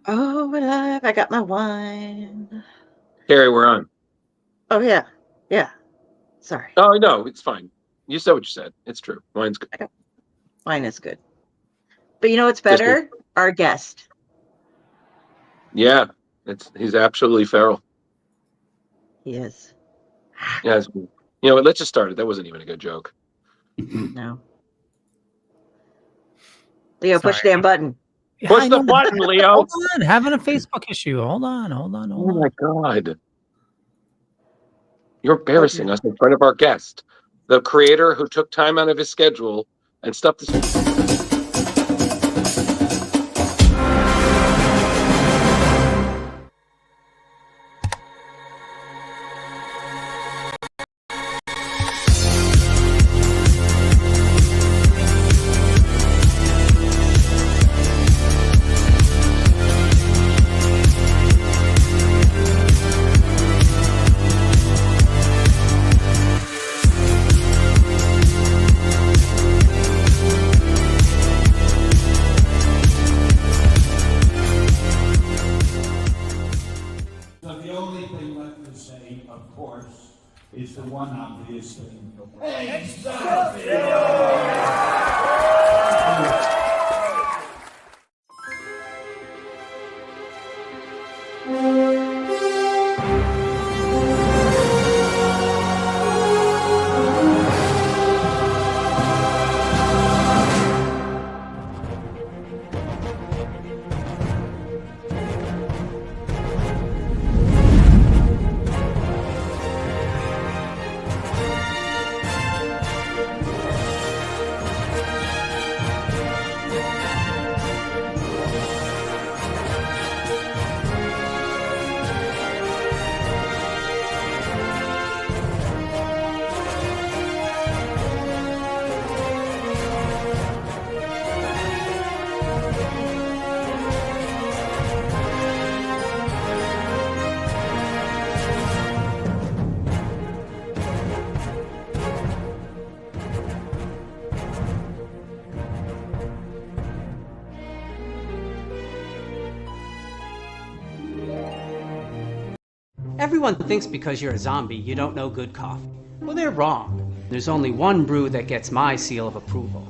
Oh, we're live. I got my wine. Kari, we're on. Oh, yeah. Yeah. Sorry. Oh, no, it's fine. You said what you said. It's true. Wine's good. Wine is good. But you know what's Just better? Our guest. yeah, he's absolutely feral. He is. Yes. You know what? Let's just start it. That wasn't even a good joke. No. Leo, Sorry. push the damn button. Yeah, Push I the know. button, Leo. Hold on, having a Facebook issue. Hold on. Oh my God. You're embarrassing Okay. us in front of our guest, the creator who took time out of his schedule and stuff this. So the only thing left to say, of course, is the one obvious thing. Hey, Everyone thinks because you're a zombie, you don't know good coffee. Well, they're wrong. There's only one brew that gets my seal of approval.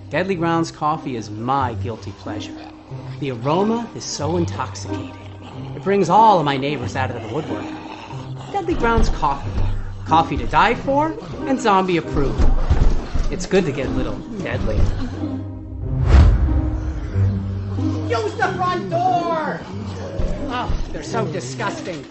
Deadly Grounds coffee is my guilty pleasure. The aroma is so intoxicating. It brings all of my neighbors out of the woodwork. Deadly Grounds coffee. Coffee to die for and zombie approved. It's good to get a little deadly. Use the front door! Oh, they're so disgusting.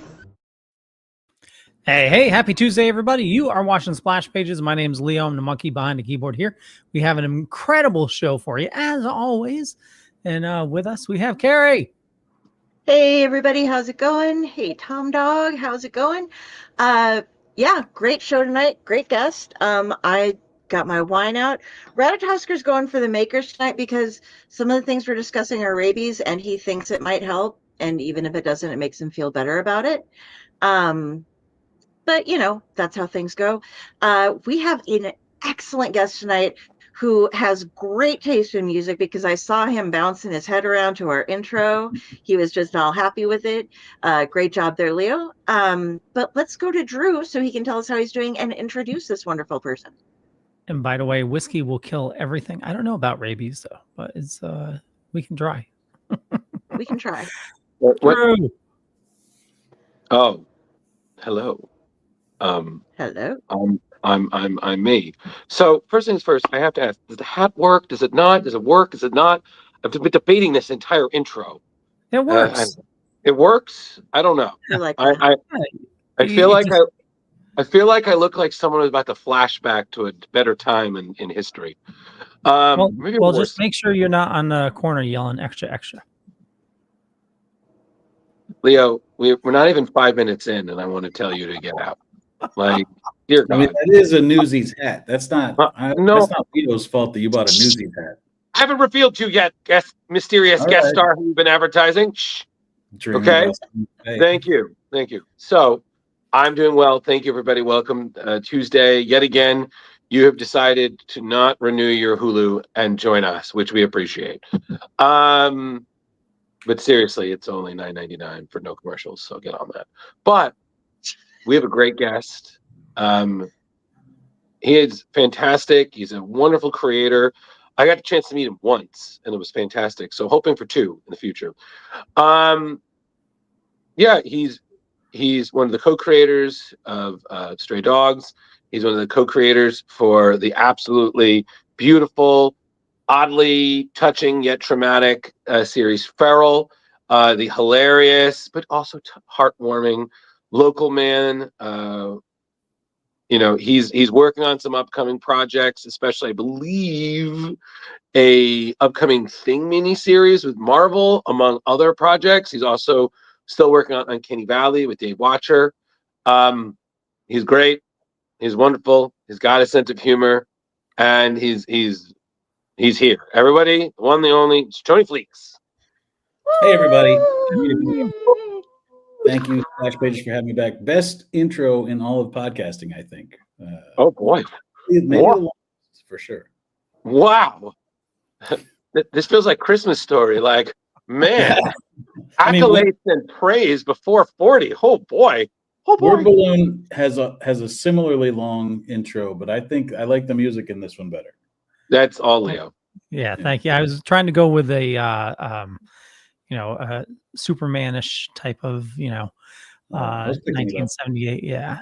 Hey, happy Tuesday, everybody. You are watching Splash Pages. My name's Leo. I'm the monkey behind the keyboard here. We have an incredible show for you, as always. And with us, we have Kari. Hey, everybody. How's it going? Hey, Tom Dog. How's it going? Yeah, great show tonight. Great guest. I got my wine out. Ratatosker's going for the makers tonight because some of the things we're discussing are rabies, and he thinks it might help. And even if it doesn't, it makes him feel better about it. But, you know, that's how things go. We have an excellent guest tonight who has great taste in music because I saw him bouncing his head around to our intro. He was just all happy with it. Great job there, Leo. But let's go to Drew so he can tell us how he's doing and introduce this wonderful person. And by the way, whiskey will kill everything. I don't know about rabies, though, but it's we can try. We can try. What? Drew. Oh, hello. Hello. I'm me. So first things first, I have to ask: does the hat work? Does it not? Does it work? Does it not? I've been debating this entire intro. It works. It works. I don't know. I like I feel like I feel like I look like someone who's about to flashback to a better time in history. Well, just make sure you're not on the corner yelling extra, extra. Leo, we're not even 5 minutes in, and I want to tell you to get out. Like, dear God. I mean, that is a Newsies hat. That's not no. That's not Leo's fault that you bought a Newsies hat. I haven't revealed to you yet, mysterious guest star who you've been advertising. Shh. Okay. Thank you. So, I'm doing well. Thank you, everybody. Welcome Tuesday yet again. You have decided to not renew your Hulu and join us, which we appreciate. But seriously, it's only $9.99 for no commercials, so get on that. But we have a great guest. He is fantastic. He's a wonderful creator. I got a chance to meet him once, and it was fantastic. So hoping for 2 in the future. Yeah, he's one of the co-creators of Stray Dogs. He's one of the co-creators for the absolutely beautiful, oddly touching yet traumatic series Feral, the hilarious but also heartwarming Local Man. He's working on some upcoming projects, especially I believe a upcoming Thing miniseries with Marvel, among other projects. He's also still working on Uncanny Valley with Dave Watcher. He's great. He's wonderful. He's got a sense of humor, and he's here. Everybody, the one, the only, it's Tony Fleecs. Hey, everybody. Thank you, Splash Pages, for having me back. Best intro in all of podcasting, I think. Oh, boy. Maybe the longest, for sure. Wow. This feels like Christmas Story. Like, man, accolades and praise before 40. Oh, boy. Oh, boy. Word Balloon has a similarly long intro, but I think I like the music in this one better. That's all Leo. Yeah, thank you. I was trying to go with a Superman-ish type of 1978. Yeah,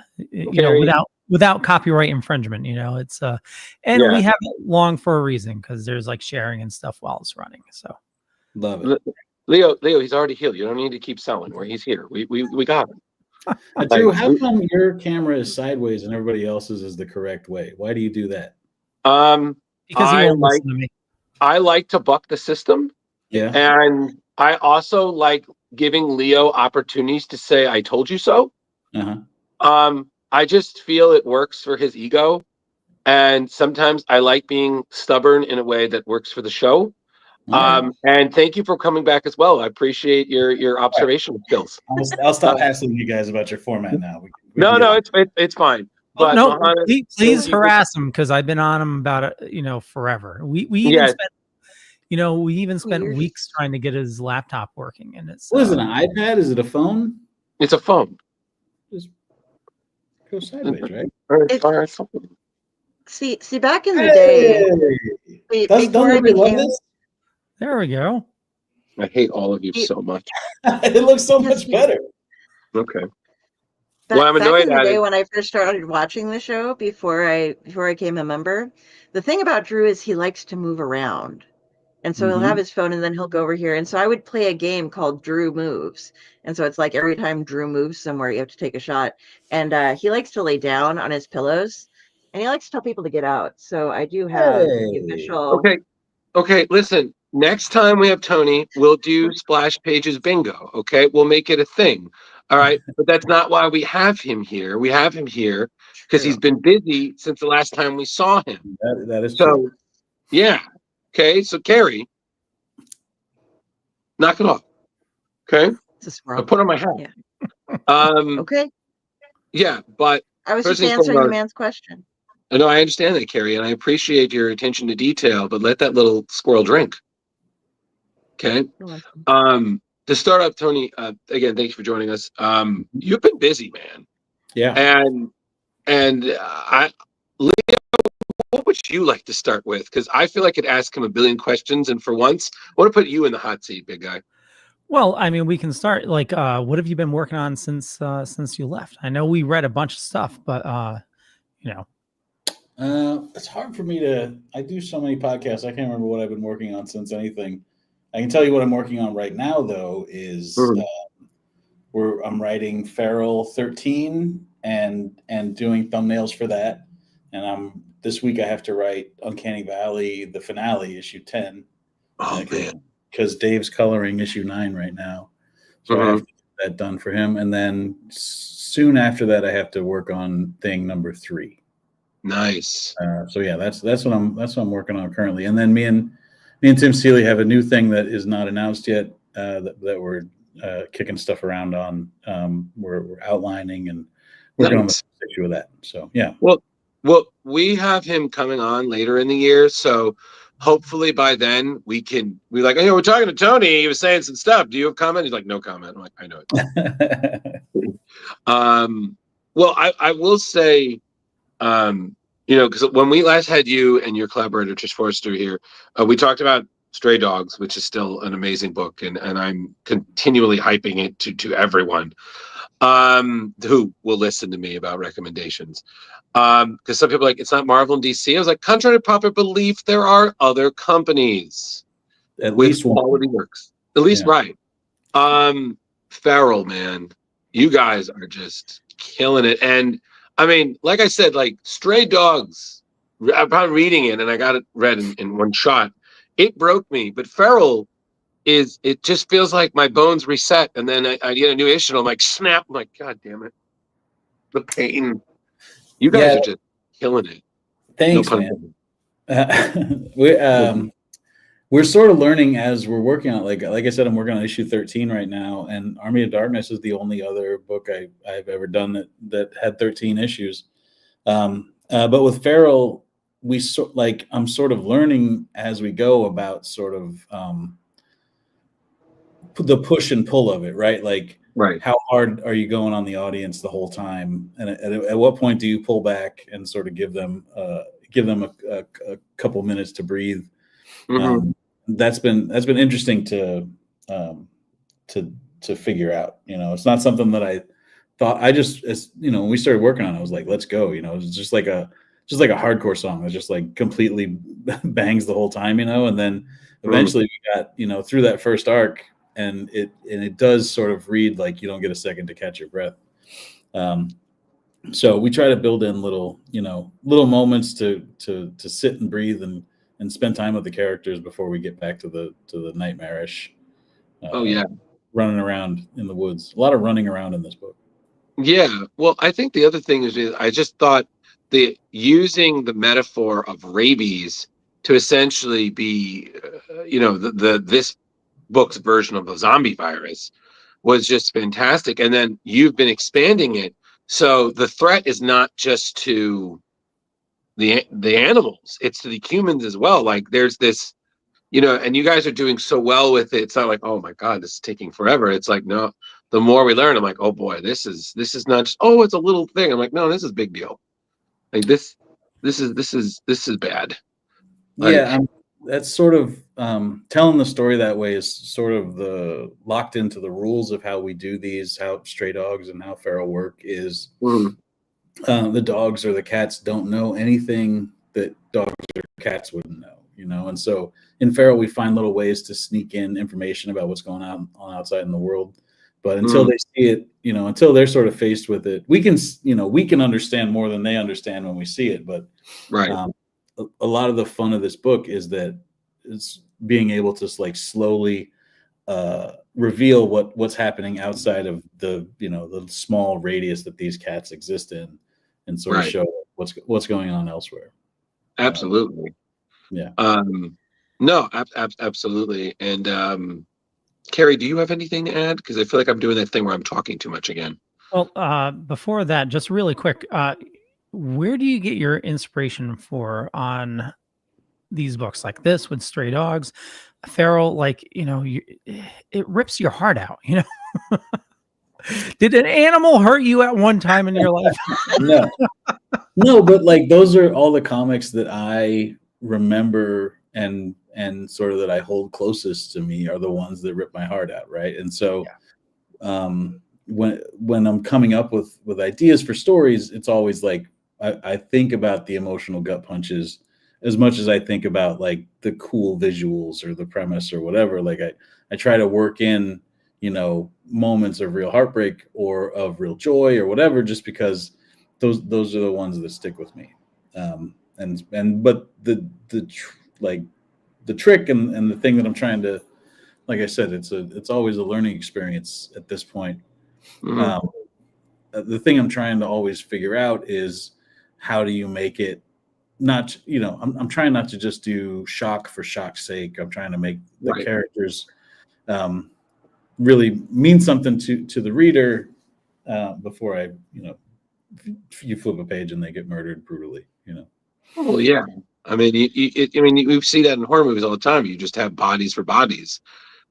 without copyright infringement. It's we have it long for a reason because there's like sharing and stuff while it's running. So love it. Leo, he's already healed. You don't need to keep selling where he's here. We got him. Drew, how come your camera is sideways and everybody else's is the correct way? Why do you do that? Because he won't listen to me. I like to buck the system. Yeah. And I also like giving Leo opportunities to say, I told you so. Uh-huh. I just feel it works for his ego. And sometimes I like being stubborn in a way that works for the show. Right. And thank you for coming back as well. I appreciate your observational skills. I'll stop hassling you guys about your format now. It's fine. But no, please harass him because I've been on him about it, forever. We even spent weeks trying to get his laptop working, and it's what is it, an iPad? Is it a phone? It's a phone. Just go sideways, right? See, back in the day, before I became this? There we go. I hate all of you so much. It looks so much better. Okay. I'm annoyed back in the day when I first started watching the show before I became a member. The thing about Drew is he likes to move around. And so he'll have his phone and then he'll go over here. And so I would play a game called Drew Moves. And so it's like every time Drew moves somewhere, you have to take a shot. And he likes to lay down on his pillows and he likes to tell people to get out. So I do have the official. Okay. Listen, next time we have Tony, we'll do Splash Pages bingo. Okay. We'll make it a thing. All right. But that's not why we have him here. We have him here because he's been busy since the last time we saw him. That is true. Yeah. Okay, so Kari, knock it off. Okay, I put on my hat. Yeah. Okay. Yeah, but I was just answering the man's question. No, I understand that, Kari, and I appreciate your attention to detail. But let that little squirrel drink. Okay. To start up, Tony. Again, thank you for joining us. You've been busy, man. Yeah. And Leo, what would you like to start with? Because I feel like I could ask him a billion questions, and for once, I want to put you in the hot seat, big guy. Well, I mean, we can start. Like, what have you been working on since you left? I know we read a bunch of stuff, but it's hard for me to. I do so many podcasts. I can't remember what I've been working on since anything. I can tell you what I'm working on right now, though, is I'm writing Feral 13 and doing thumbnails for that, and this week I have to write Uncanny Valley, the finale, issue 10. Oh, man. Because Dave's coloring issue 9 right now. So I have to get that done for him. And then soon after that, I have to work on thing number 3. Nice. So yeah, that's what I'm working on currently. And then me and Tim Seeley have a new thing that is not announced yet, that we're kicking stuff around on. We're outlining and working on the issue of that. So yeah. Well, we have him coming on later in the year, so hopefully by then we're like, we're talking to Tony. He was saying some stuff. Do you have comment? He's like, no comment. I'm like, I know it. Well, I will say, because when we last had you and your collaborator Trish Forrester here, we talked about Stray Dogs, which is still an amazing book, and I'm continually hyping it to everyone who will listen to me about recommendations. Because some people are like, it's not Marvel and DC. I was like, contrary to popular belief, there are other companies at with least quality works. At least, right. Feral, man, you guys are just killing it. And I mean, like I said, like Stray Dogs, upon reading it, and I got it read in one shot, it broke me. But Feral it just feels like my bones reset, and then I get a new issue, and I'm like, snap. I'm like, God damn it. The pain. You guys are just killing it. Thanks, man. We're sort of learning as we're working on it. Like I said, I'm working on issue 13 right now, and Army of Darkness is the only other book I've ever done that had 13 issues. But with Feral, I'm sort of learning as we go about sort of the push and pull of it, right? Like, how hard are you going on the audience the whole time, and at what point do you pull back and sort of give them a couple minutes to breathe? That's been interesting to figure out. It's not something that I thought. When we started working on it, I was like, let's go. It was just like a hardcore song. It's just like completely bangs the whole time, and then eventually we got through that first arc, and it does sort of read like you don't get a second to catch your breath. So we try to build in little moments to sit and breathe and spend time with the characters before we get back to the nightmarish. Running around in the woods. A lot of running around in this book. Yeah. Well, I think the other thing is I just thought using the metaphor of rabies to essentially be, this book's version of a zombie virus was just fantastic. And then you've been expanding it. So the threat is not just to the animals, it's to the humans as well. Like there's this, and you guys are doing so well with it. It's not like, oh my God, this is taking forever. It's like, no, the more we learn, I'm like, oh boy, this is not just, it's a little thing. I'm like, no, this is a big deal. Like this is bad. Yeah. That's sort of telling the story that way is sort of the locked into the rules of how we do these, how Stray Dogs and how Feral work is. The dogs or the cats don't know anything that dogs or cats wouldn't know, and so in Feral we find little ways to sneak in information about what's going on outside in the world. But until they see it, until they're sort of faced with it, we can understand more than they understand when we see it. But a lot of the fun of this book is that it's being able to like slowly reveal what's happening outside of the the small radius that these cats exist in, and sort of show what's going on elsewhere. Absolutely. Yeah. No, absolutely. And Kari, do you have anything to add? Because I feel like I'm doing that thing where I'm talking too much again. Well, before that, just really quick, where do you get your inspiration on these books like this with Stray Dogs, Feral? Like, it rips your heart out, Did an animal hurt you at one time in your life? No, but like those are all the comics that I remember and sort of that I hold closest to me are the ones that rip my heart out, right? And so when I'm coming up with ideas for stories, it's always like I think about the emotional gut punches as much as I think about like the cool visuals or the premise or whatever. Like I try to work in moments of real heartbreak or of real joy or whatever, just because those are the ones that stick with me. But the trick and the thing that I'm trying to, like I said, it's always a learning experience at this point. The thing I'm trying to always figure out is how do you make it not, I'm trying not to just do shock for shock's sake. I'm trying to make the characters really mean something to the reader before you flip a page and they get murdered brutally. Oh yeah, I mean, we see that in horror movies all the time. You just have bodies for bodies.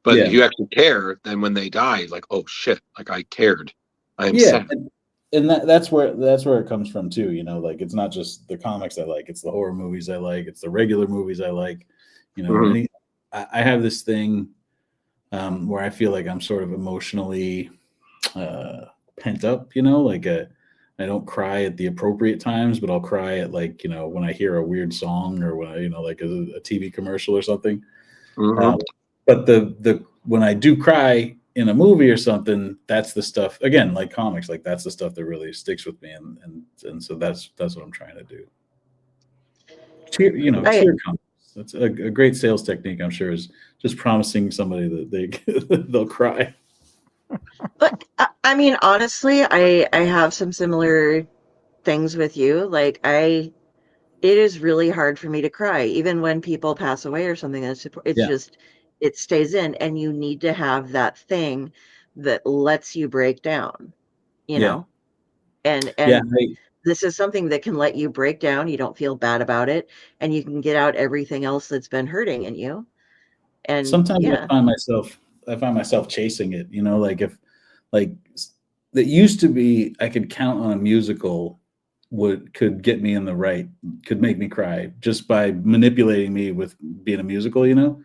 But if you actually care, then when they die, like, oh shit, like I cared. I am sad. And that's where it comes from too. You know, like it's not just the comics I like; it's the horror movies I like, it's the regular movies I like. You know, I have this thing where I feel like I'm sort of emotionally pent up. You know, like I don't cry at the appropriate times, but I'll cry at like, you know, when I hear a weird song or when I, you know, like a TV commercial or something. But the when I do cry in a movie or something, that's the stuff, again, like comics, like that's the stuff that really sticks with me. And so that's what I'm trying to do. Cheer comics. That's a great sales technique, I'm sure, is just promising somebody that they'll cry. But I mean, honestly, I have some similar things with you. Like it is really hard for me to cry, even when people pass away or something. Just, it stays in, and you need to have that thing that lets you break down, you know? And this is something that can let you break down. You don't feel bad about it, and you can get out everything else that's been hurting in you. And sometimes I find myself chasing it, you know, like if that used to be, I could count on a musical could get me in the right, could make me cry just by manipulating me with being a musical, you know.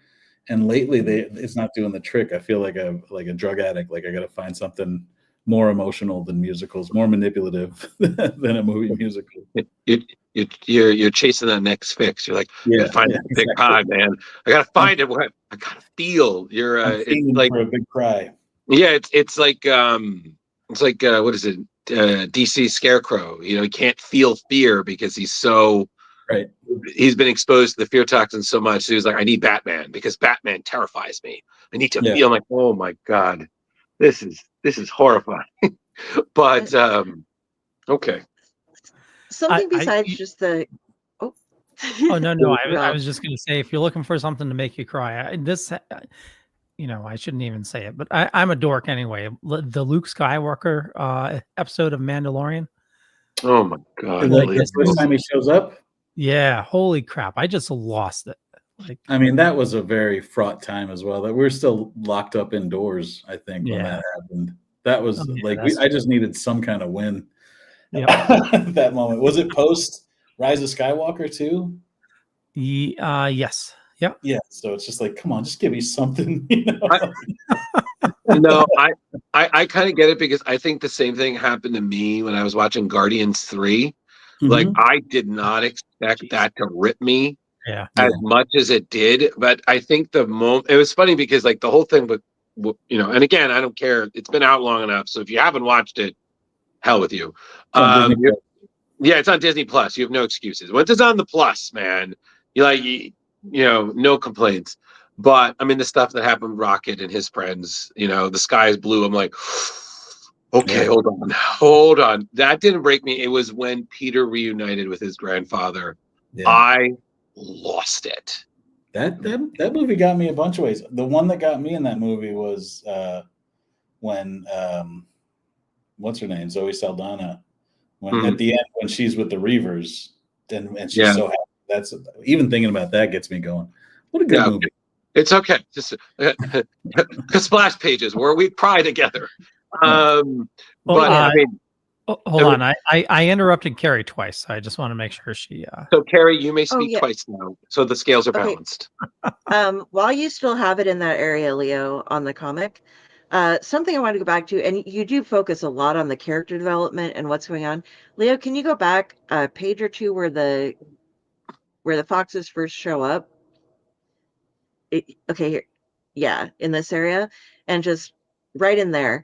And lately it's not doing the trick. I feel like a drug addict. Like I got to find something more emotional than musicals, more manipulative than a movie musical. You're chasing that next fix. You're like, find that big cry, man. I gotta find it. I gotta feel. It's like for a big cry. Yeah, it's like what is it? DC Scarecrow. You know, he can't feel fear because he's so he's been exposed to the fear toxin so much. So he was like, I need Batman because Batman terrifies me. I need to feel. I'm like, oh my god, this is horrifying. But okay. Something besides just the oh no, I was just going to say, if you're looking for something to make you cry, you know, I shouldn't even say it, but I'm a dork anyway. The Luke Skywalker episode of Mandalorian. Oh my god! Like the first time he shows up. Yeah, holy crap! I just lost it. Like, I mean, that was a very fraught time as well. That we're still locked up indoors, I think, when that happened. That was I just needed some kind of win. At that moment. Was it post Rise of Skywalker too? Yes. Yep. Yeah. So it's just like, come on, just give me something. You know? No, I kind of get it because I think the same thing happened to me when I was watching Guardians 3. Mm-hmm. Like I did not expect that to rip me as much as it did. But I think it was funny because like the whole thing with, you know, and again, I don't care. It's been out long enough. So if you haven't watched it, hell with you. It's on Disney Plus. You have no excuses. Once it's on the Plus, man, you know, no complaints. But I mean, the stuff that happened with Rocket and his friends, you know, the sky is blue. I'm like, okay, hold on. That didn't break me. It was when Peter reunited with his grandfather. Yeah. I lost it. That movie got me a bunch of ways. The one that got me in that movie was when what's her name? Zoe Saldana. When at the end, when she's with the Reavers, and she's so happy. That's even thinking about that gets me going. What a good movie. It's okay. Just splash pages where we cry together. Hold on. I interrupted Kari twice. So I just want to make sure she. So Kari, you may speak twice now, so the scales are balanced. While you still have it in that area, Leo, on the comic, something I want to go back to, and you do focus a lot on the character development and what's going on. Leo, can you go back a page or two where the foxes first show up? In this area, and just right in there,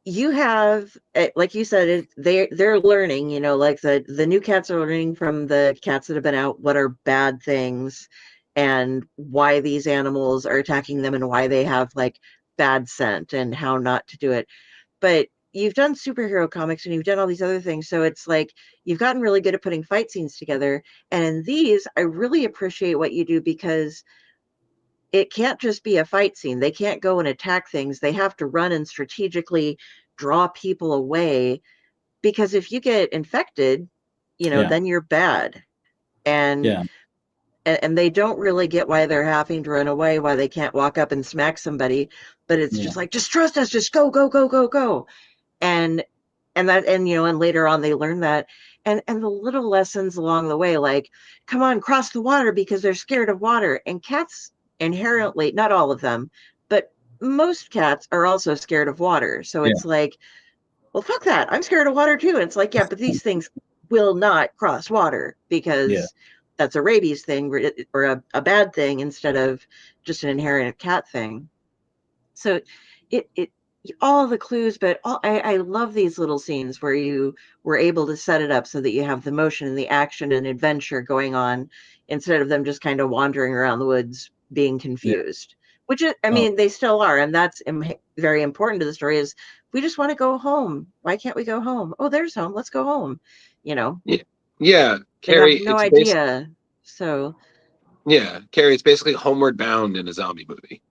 you have, like you said, they're learning. You know, like the new cats are learning from the cats that have been out what are bad things, and why these animals are attacking them, and why they have like bad scent, and how not to do it. But you've done superhero comics and you've done all these other things, so it's like you've gotten really good at putting fight scenes together. And in these, I really appreciate what you do, because it can't just be a fight scene. They can't go and attack things. They have to run and strategically draw people away, because if you get infected, you know, then you're bad. And and they don't really get why they're having to run away, why they can't walk up and smack somebody, but it's just like, just trust us, just go, go, go, go, go. And that, and and later on they learn that, and the little lessons along the way, like, come on, cross the water, because they're scared of water. And cats inherently, not all of them, but most cats are also scared of water. So it's like, well, fuck that, I'm scared of water too. And it's like, yeah, but these things will not cross water, because that's a rabies thing, or a bad thing, instead of just an inherent cat thing. So it all the clues, but I love these little scenes where you were able to set it up so that you have the motion and the action and adventure going on, instead of them just kind of wandering around the woods being confused. Which is, I mean, they still are, and that's very important to the story. Is we just want to go home. Why can't we go home? Oh, there's home. Let's go home. Yeah, They Kari. have no idea. So Kari, it's basically Homeward Bound in a zombie movie.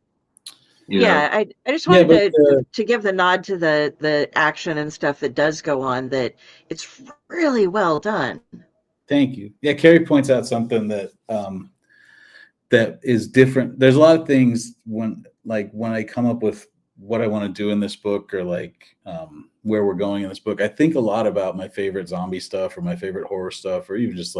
I just wanted to give the nod to the action and stuff that does go on, that it's really well done. Thank you. Yeah, Kari points out something that that is different. There's a lot of things when I come up with what I want to do in this book, or where we're going in this book, I think a lot about my favorite zombie stuff, or my favorite horror stuff, or even just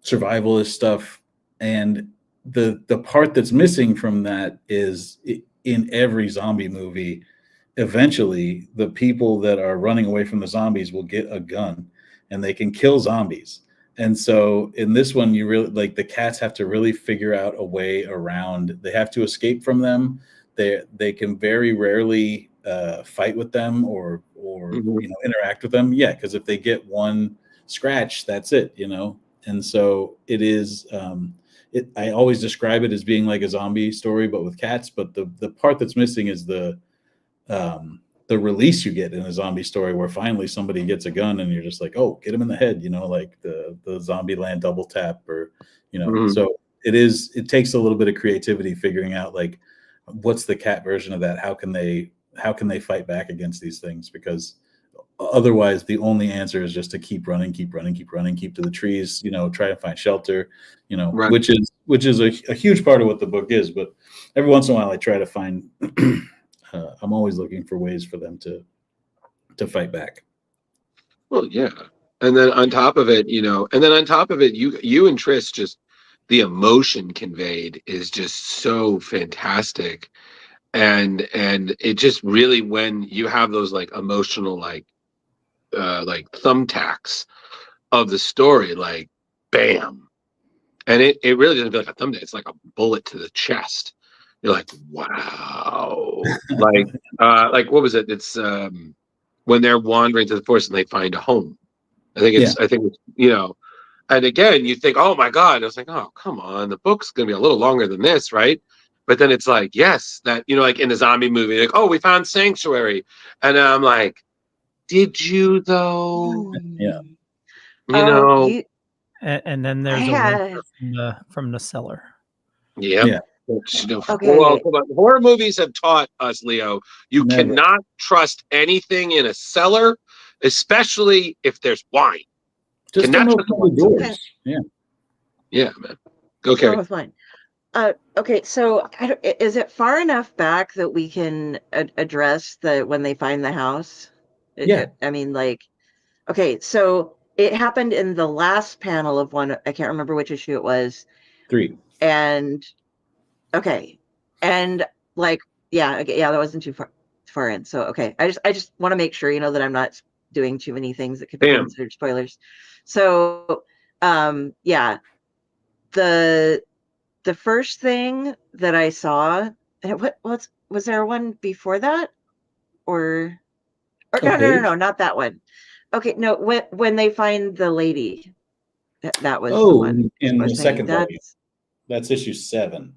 survivalist stuff. And the part that's missing from that is, in every zombie movie, eventually the people that are running away from the zombies will get a gun and they can kill zombies. And so in this one, you really, the cats have to really figure out a way around. They have to escape from them. They can very rarely fight with them or interact with them. Yeah, because if they get one scratch, that's it. And so it is. I always describe it as being like a zombie story, but with cats. But the part that's missing is the release you get in a zombie story, where finally somebody gets a gun and you're just like, oh, get him in the head, like the Zombieland double tap, or So it takes a little bit of creativity figuring out what's the cat version of that. How can they fight back against these things? Because otherwise the only answer is just to keep running, keep to the trees, try to find shelter, right. which is a huge part of what the book is. But every once in a while I try to find I'm always looking for ways for them to fight back. Well, yeah. And then on top of it, you and Tris, just the emotion conveyed is just so fantastic. And it just really, when you have those emotional thumbtacks of the story, bam. And it really doesn't feel like a thumbtack, it's like a bullet to the chest. You're like, wow. What was it? It's when they're wandering to the forest and they find a home. I think it's and again, you think, oh my God. I was like, oh, come on. The book's going to be a little longer than this, right? But then it's like, yes, that, in the zombie movie, oh, we found sanctuary. And I'm like, did you though? Yeah. And then there's a winter from the cellar. Yeah. Okay. Well, horror movies have taught us, Leo, you cannot trust anything in a cellar, especially if there's wine. Just don't open the doors. Yeah, man. Okay. With wine. Okay, so is it far enough back that we can address when they find the house? I mean, okay, so it happened in the last panel of one. I can't remember which issue it was. 3. And okay, and that wasn't too far in. So okay, I just want to make sure that I'm not doing too many things that could be considered spoilers. So the first thing that I saw, was there one before that, or no, not that one. Okay, no, when they find the lady, that was the one. In the second volume. That's issue 7.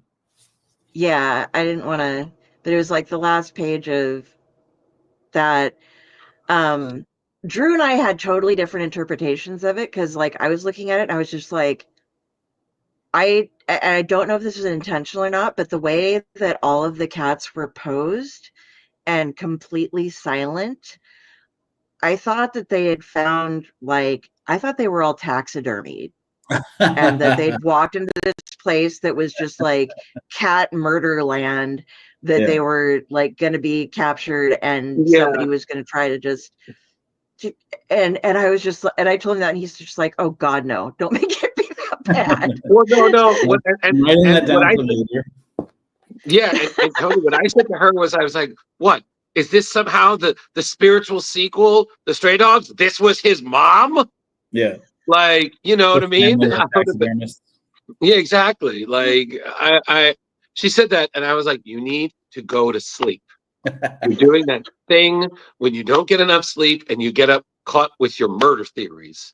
Yeah, I didn't want to, but it was the last page of that. Drew and I had totally different interpretations of it, because I was looking at it and I was just like, I don't know if this was intentional or not, but the way that all of the cats were posed and completely silent, I thought that they had found I thought they were all taxidermied. and that they'd walked into this place that was just like cat murder land, that they were like going to be captured, and somebody was going to try to just. And I was just, and I told him that, and he's just like, "Oh God, no! Don't make it be that bad." Well, no. Yeah, and Tony, what I said to her was, I was like, "What is this? Somehow the spiritual sequel, The Stray Dogs? This was his mom." Yeah. Like, you know what I mean? Yeah, exactly. Like, she said that, and I was like, "You need to go to sleep. You're doing that thing when you don't get enough sleep and you get up caught with your murder theories."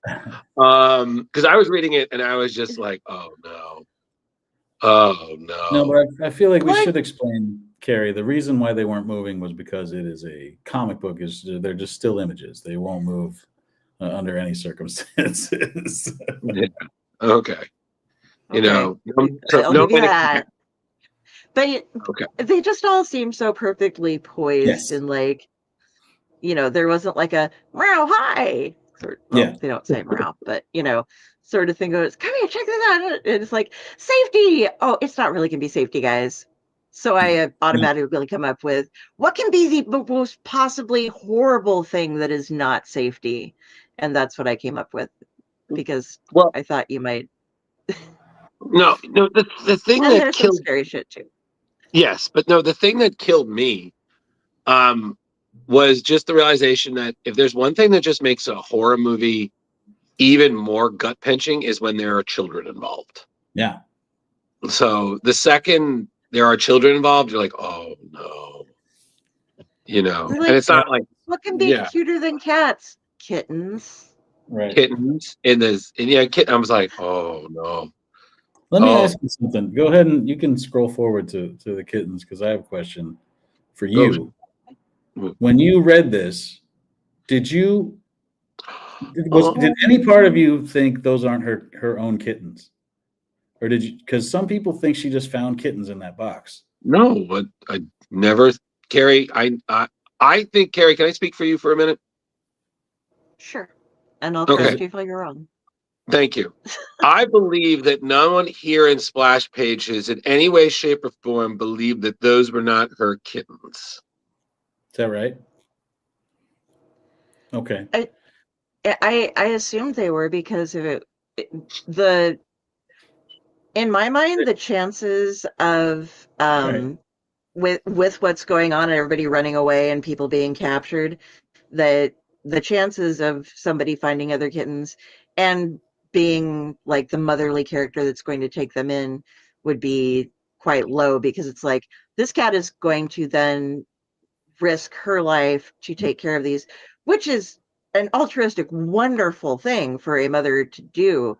Because I was reading it and I was just like, "Oh no, oh no." No, but I feel like we should explain, Kari. The reason why they weren't moving was because it is a comic book. They're just still images. They won't move under any circumstances. Yeah. Okay. You know, I'll give you that. But they just all seem so perfectly poised, and like, you know, there wasn't like a meow hi. They don't say meow, but you know, sort of thing goes, "Come here, check this out." And it's like, safety. Oh, it's not really gonna be safety, guys. So I automatically come up with what can be the most possibly horrible thing that is not safety, and that's what I came up with, because I thought you might. No, the thing and that there's killed some scary shit too. Yes, but no, the thing that killed me was just the realization that if there's one thing that just makes a horror movie even more gut-punching is when there are children involved. Yeah. So the second there are children involved, you're like, "Oh no," you know. Like, and it's not like, what can be cuter than cats? Kittens. Right. Kittens in this, and I was like, "Oh no." Let me ask you something. Go ahead and you can scroll forward to the kittens, because I have a question for you. When you read this, did any part of you think those aren't her own kittens? Or did you, because some people think she just found kittens in that box. No, but I never, Kari, I think, Kari, can I speak for you for a minute? Sure. And I'll correct you if you're wrong. Thank you. I believe that no one here in Splash Pages in any way, shape, or form believed that those were not her kittens. Is that right? Okay. I assumed they were, because of in my mind, the chances of with what's going on and everybody running away and people being captured, that the chances of somebody finding other kittens and being like the motherly character that's going to take them in would be quite low, because it's like, this cat is going to then risk her life to take care of these, which is an altruistic, wonderful thing for a mother to do.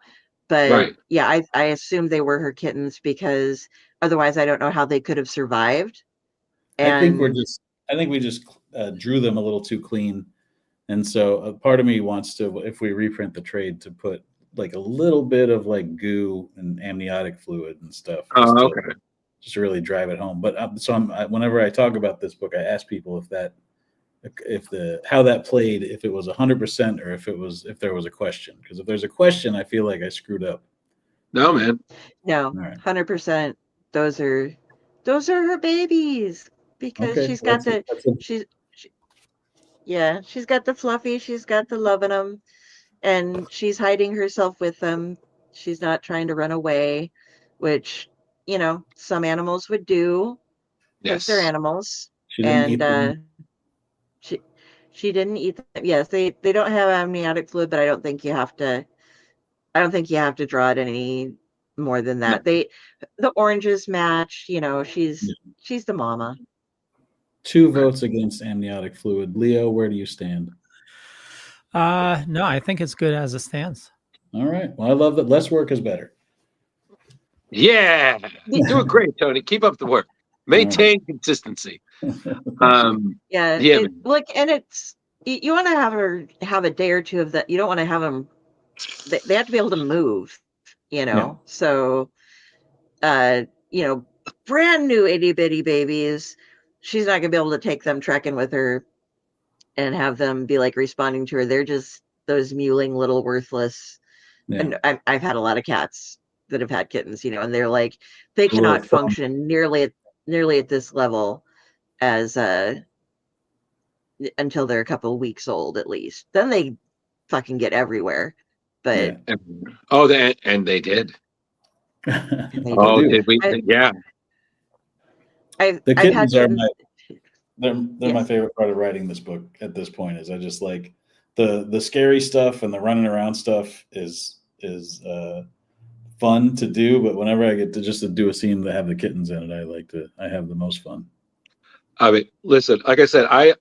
But yeah, I assumed they were her kittens, because otherwise I don't know how they could have survived. And I think we just drew them a little too clean. And so a part of me wants to, if we reprint the trade, to put like a little bit of like goo and amniotic fluid and stuff. Just to really drive it home. But whenever I talk about this book, I ask people how that played, if it was 100% or if there was a question. Because if there's a question, I feel like I screwed up. No, man. No, 100%. Those are her babies, because she's got she's got the fluffy, she's got the loving them, and she's hiding herself with them. She's not trying to run away, which, you know, some animals would do, because they're animals. She didn't eat them. She didn't eat them. Yes, they don't have amniotic fluid, but I don't think you have to draw it any more than that. No. The oranges match, you know, she's the mama. 2 votes against amniotic fluid. Leo, where do you stand? No, I think it's good as it stands. All right. Well, I love that. Less work is better. Yeah. Doing great, Tony. Keep up the work. Maintain consistency. Look, and it's, you want to have a day or two of that. You don't want to have them, they have to be able to move, you know. Yeah. So you know, brand new itty bitty babies, she's not gonna be able to take them trekking with her and have them be like responding to her. They're just those mewling little worthless And I've had a lot of cats that have had kittens, and they're like, they cannot function nearly at this level as until they're a couple of weeks old at least. Then they fucking get everywhere. But they did. Did we? The kittens are they're my favorite part of writing this book at this point. Is I just like the scary stuff and the running around stuff is fun to do, but whenever I get to do a scene that have the kittens in it, I have the most fun. I mean, listen, like I said, I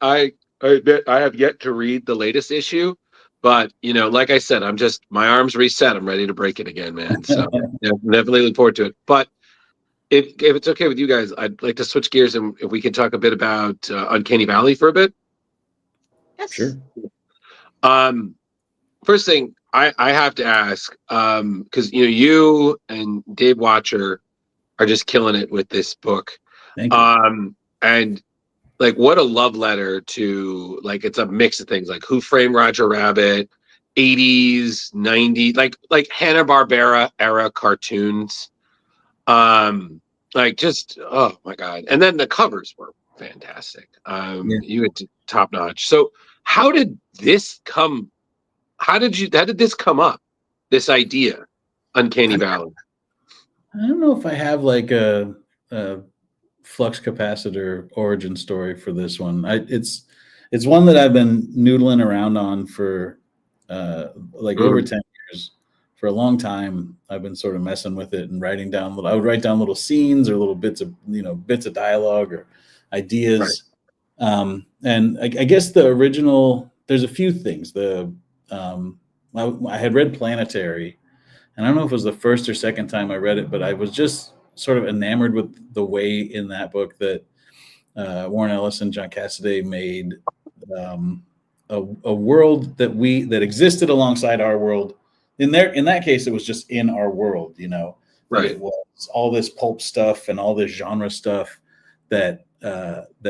admit I have yet to read the latest issue, but like I said, my arms reset. I'm ready to break it again, man. So definitely look forward to it. But if it's okay with you guys, I'd like to switch gears and if we could talk a bit about Uncanny Valley for a bit. Yes. Sure. First thing I have to ask, because you and Dave Watcher are just killing it with this book. Thank you. And like, what a love letter to, like, it's a mix of things like Who Framed Roger Rabbit, 80s, 90s, like Hanna-Barbera era cartoons. Like, just, oh my God. And then the covers were fantastic. You had top notch. So how did this come up, this idea, Uncanny Valley? I don't know if I have like a flux capacitor origin story for this one. It's one that I've been noodling around on for over 10 years. For a long time, I've been sort of messing with it and writing down I would write down little scenes or little bits of dialogue or ideas. Right. And I guess the original, there's a few things. I had read Planetary, and I don't know if it was the first or second time I read it, but I was just sort of enamored with the way in that book that Warren Ellis and John Cassaday made a world that existed alongside our world. In that case, it was just in our world, Right. It was all this pulp stuff and all this genre stuff that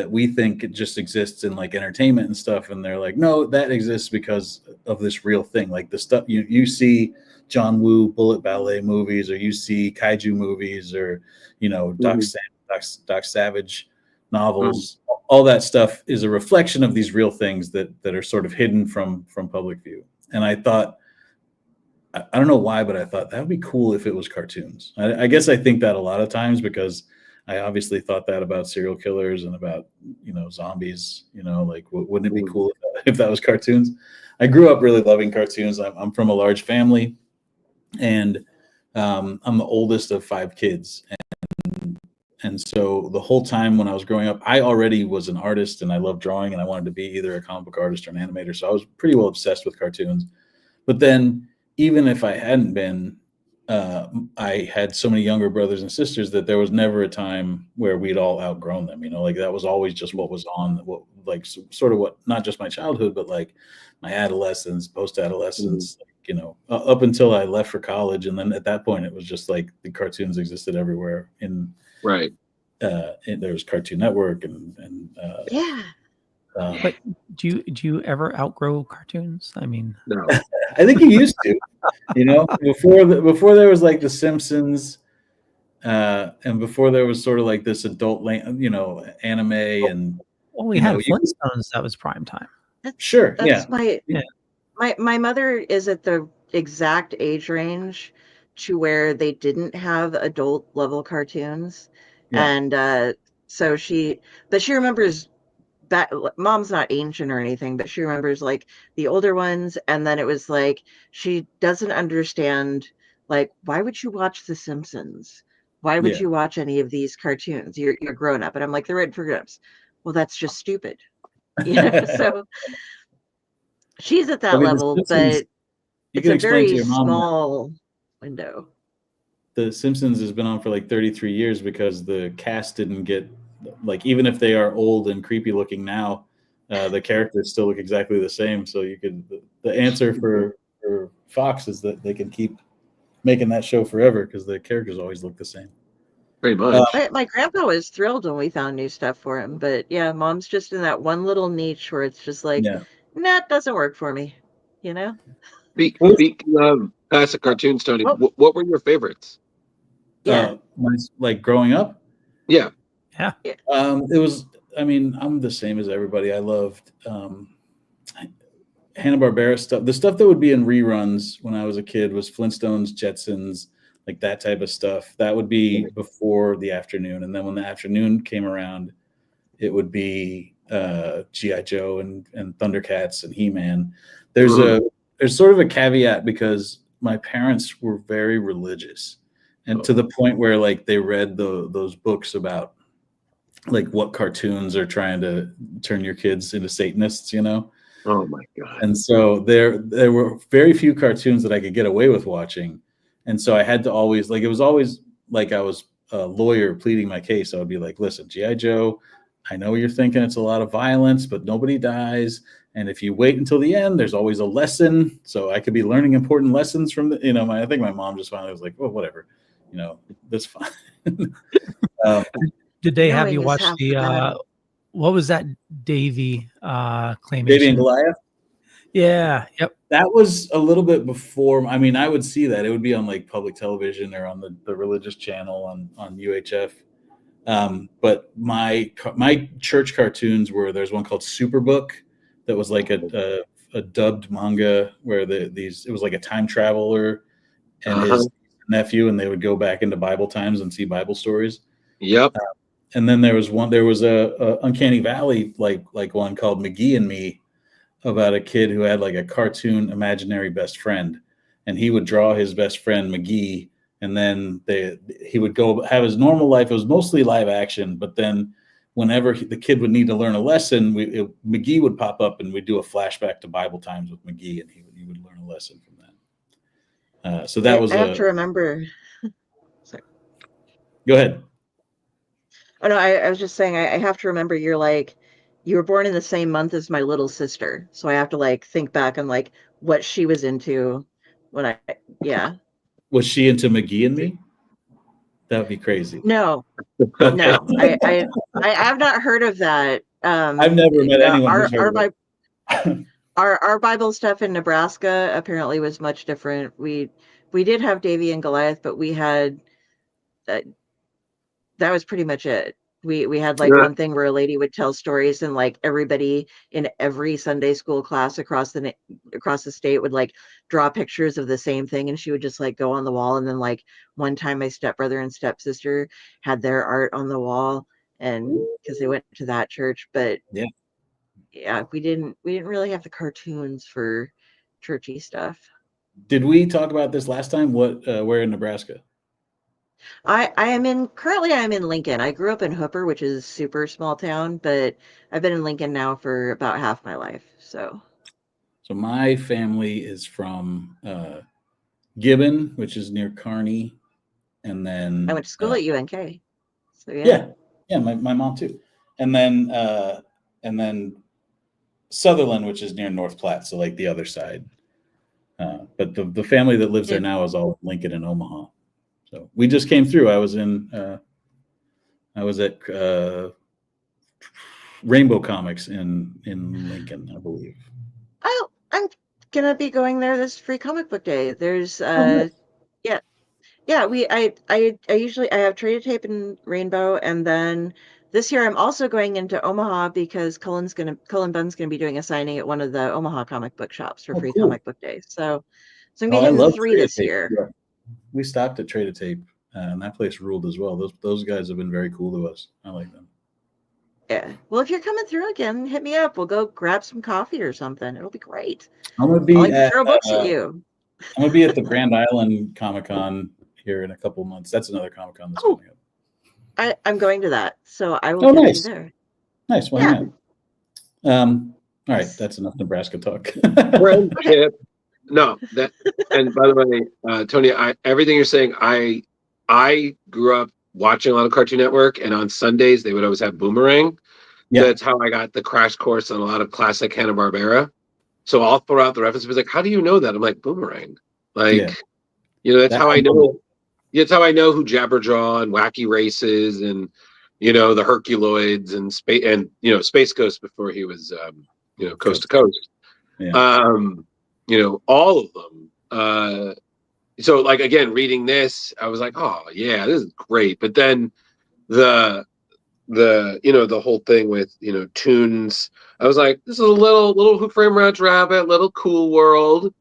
we think it just exists in like entertainment and stuff. And they're like, no, that exists because of this real thing. Like the stuff you see John Woo bullet ballet movies, or you see kaiju movies, or, Doc Savage novels, all that stuff is a reflection of these real things that are sort of hidden from public view. And I thought, I don't know why, but I thought that would be cool if it was cartoons. I guess I think that a lot of times because I obviously thought that about serial killers and about, zombies, like wouldn't it be cool if that was cartoons? I grew up really loving cartoons. I'm from a large family, and I'm the oldest of 5 kids. And so the whole time when I was growing up, I already was an artist and I loved drawing, and I wanted to be either a comic book artist or an animator. So I was pretty well obsessed with cartoons. But then even if I hadn't been, I had so many younger brothers and sisters that there was never a time where we'd all outgrown them. Like that was always just what was on, not just my childhood, but like my adolescence, post-adolescence, up until I left for college. And then at that point, it was just like the cartoons existed everywhere. Right. There was Cartoon Network and yeah. But do you ever outgrow cartoons? I mean, no. I think you used to, before there was like The Simpsons, and before there was sort of like this adult, anime, and we had Flintstones. That was prime time. Sure, that's my mother is at the exact age range to where they didn't have adult level cartoons, and so she remembers. That mom's not ancient or anything, but she remembers like the older ones, and then it was like she doesn't understand, like, why would you watch The Simpsons? Why would you watch any of these cartoons? You're grown up. And I'm like, they're written for grown-ups. Well, that's just stupid. So she's at that level, but it's a very small window. The Simpsons has been on for like 33 years because the cast didn't get, like, even if they are old and creepy looking now, the characters still look exactly the same. So the answer for Fox is that they can keep making that show forever because the characters always look the same. Pretty much. My grandpa was thrilled when we found new stuff for him, but yeah, mom's just in that one little niche where it's just like, nah, it doesn't work for me, Speaking of Classic cartoons, Tony. Oh. What were your favorites? Yeah. Like growing up. Yeah. It was. I mean, I'm the same as everybody. I loved Hanna-Barbera stuff. The stuff that would be in reruns when I was a kid was Flintstones, Jetsons, like that type of stuff. That would be before the afternoon, and then when the afternoon came around, it would be G.I. Joe and Thundercats and He-Man. There's sort of a caveat because my parents were very religious, and to the point where like they read those books about like what cartoons are trying to turn your kids into Satanists, you know? Oh my God. And so there were very few cartoons that I could get away with watching. And so I had to always, like, it was always like I was a lawyer pleading my case. I would be like, listen, G.I. Joe, I know you're thinking it's a lot of violence, but nobody dies. And if you wait until the end, there's always a lesson. So I could be learning important lessons from the, you know, I think my mom just finally was like, oh, whatever, you know, that's fine. Did they have you watch what was that Davy claymation? Davy and Goliath? Yeah. Yep. That was a little bit before. I mean, I would see that. It would be on like public television or on the religious channel on UHF. But my church cartoons were, there's one called Superbook that was like a dubbed manga where it was like a time traveler and his nephew, and they would go back into Bible times and see Bible stories. Yep. And then there was a Uncanny Valley like one called McGee and Me, about a kid who had like a cartoon imaginary best friend, and he would draw his best friend McGee, and then he would go have his normal life. It was mostly live action, but then whenever the kid would need to learn a lesson, McGee would pop up, and we'd do a flashback to Bible times with McGee, and he would learn a lesson from that. So that was. I have to remember. Sorry. Go ahead. Oh no, I was just saying I have to remember you were born in the same month as my little sister, so I have to like think back on like what she was into when Was she into McGee and Me? That would be crazy. No, no, I have not heard of that. I've never met anyone who's heard of it. Our Bible stuff in Nebraska apparently was much different. We did have Davy and Goliath, but we had that was pretty much it. We had like one thing where a lady would tell stories, and like everybody in every Sunday school class across the state would like draw pictures of the same thing, and she would just like go on the wall. And then like one time my stepbrother and stepsister had their art on the wall, and because they went to that church. But yeah, we didn't really have the cartoons for churchy stuff. Did we talk about this last time? Where in Nebraska? Currently I'm in Lincoln. I grew up in Hooper, which is a super small town, but I've been in Lincoln now for about half my life. So my family is from Gibbon, which is near Kearney, and then I went to school at UNK. So yeah, my mom too, and then Sutherland, which is near North Platte, so like the other side. But the family that lives there now is all Lincoln and Omaha. So we just came through. I was at Rainbow Comics in Lincoln, I believe. I'm gonna be going there this free comic book day. There's I usually have Trade Tape in Rainbow, and then this year I'm also going into Omaha because Cullen Bunn's gonna be doing a signing at one of the Omaha comic book shops for free comic book day. So I'm getting the 3 this year. Yeah. We stopped at Trade Tape, and that place ruled as well. Those guys have been very cool to us. I like them. Yeah. Well, if you're coming through again, hit me up. We'll go grab some coffee or something. It'll be great. I'm gonna be throw books at you. I'm gonna be at the Grand Island Comic-Con here in a couple of months. That's another Comic-Con that's coming up. I'm going to that, so I will get you there. Nice. Well, yeah. All right, that's enough Nebraska talk. Friendship. No, that, and by the way, Tony, everything you're saying, I grew up watching a lot of Cartoon Network, and on Sundays they would always have Boomerang. Yeah. That's how I got the crash course on a lot of classic Hanna-Barbera. So I'll throw out the references. Like, how do you know that? I'm like, Boomerang. Like, that's how I know. It's how I know who Jabberjaw and Wacky Races and the Herculoids and Space Ghost before he was Coast to Coast. Yeah. All of them. so like, again, reading this, I was like, oh yeah, this is great. But then the the whole thing with tunes, I was like, this is a little Who Framed Roger Rabbit, little Cool World,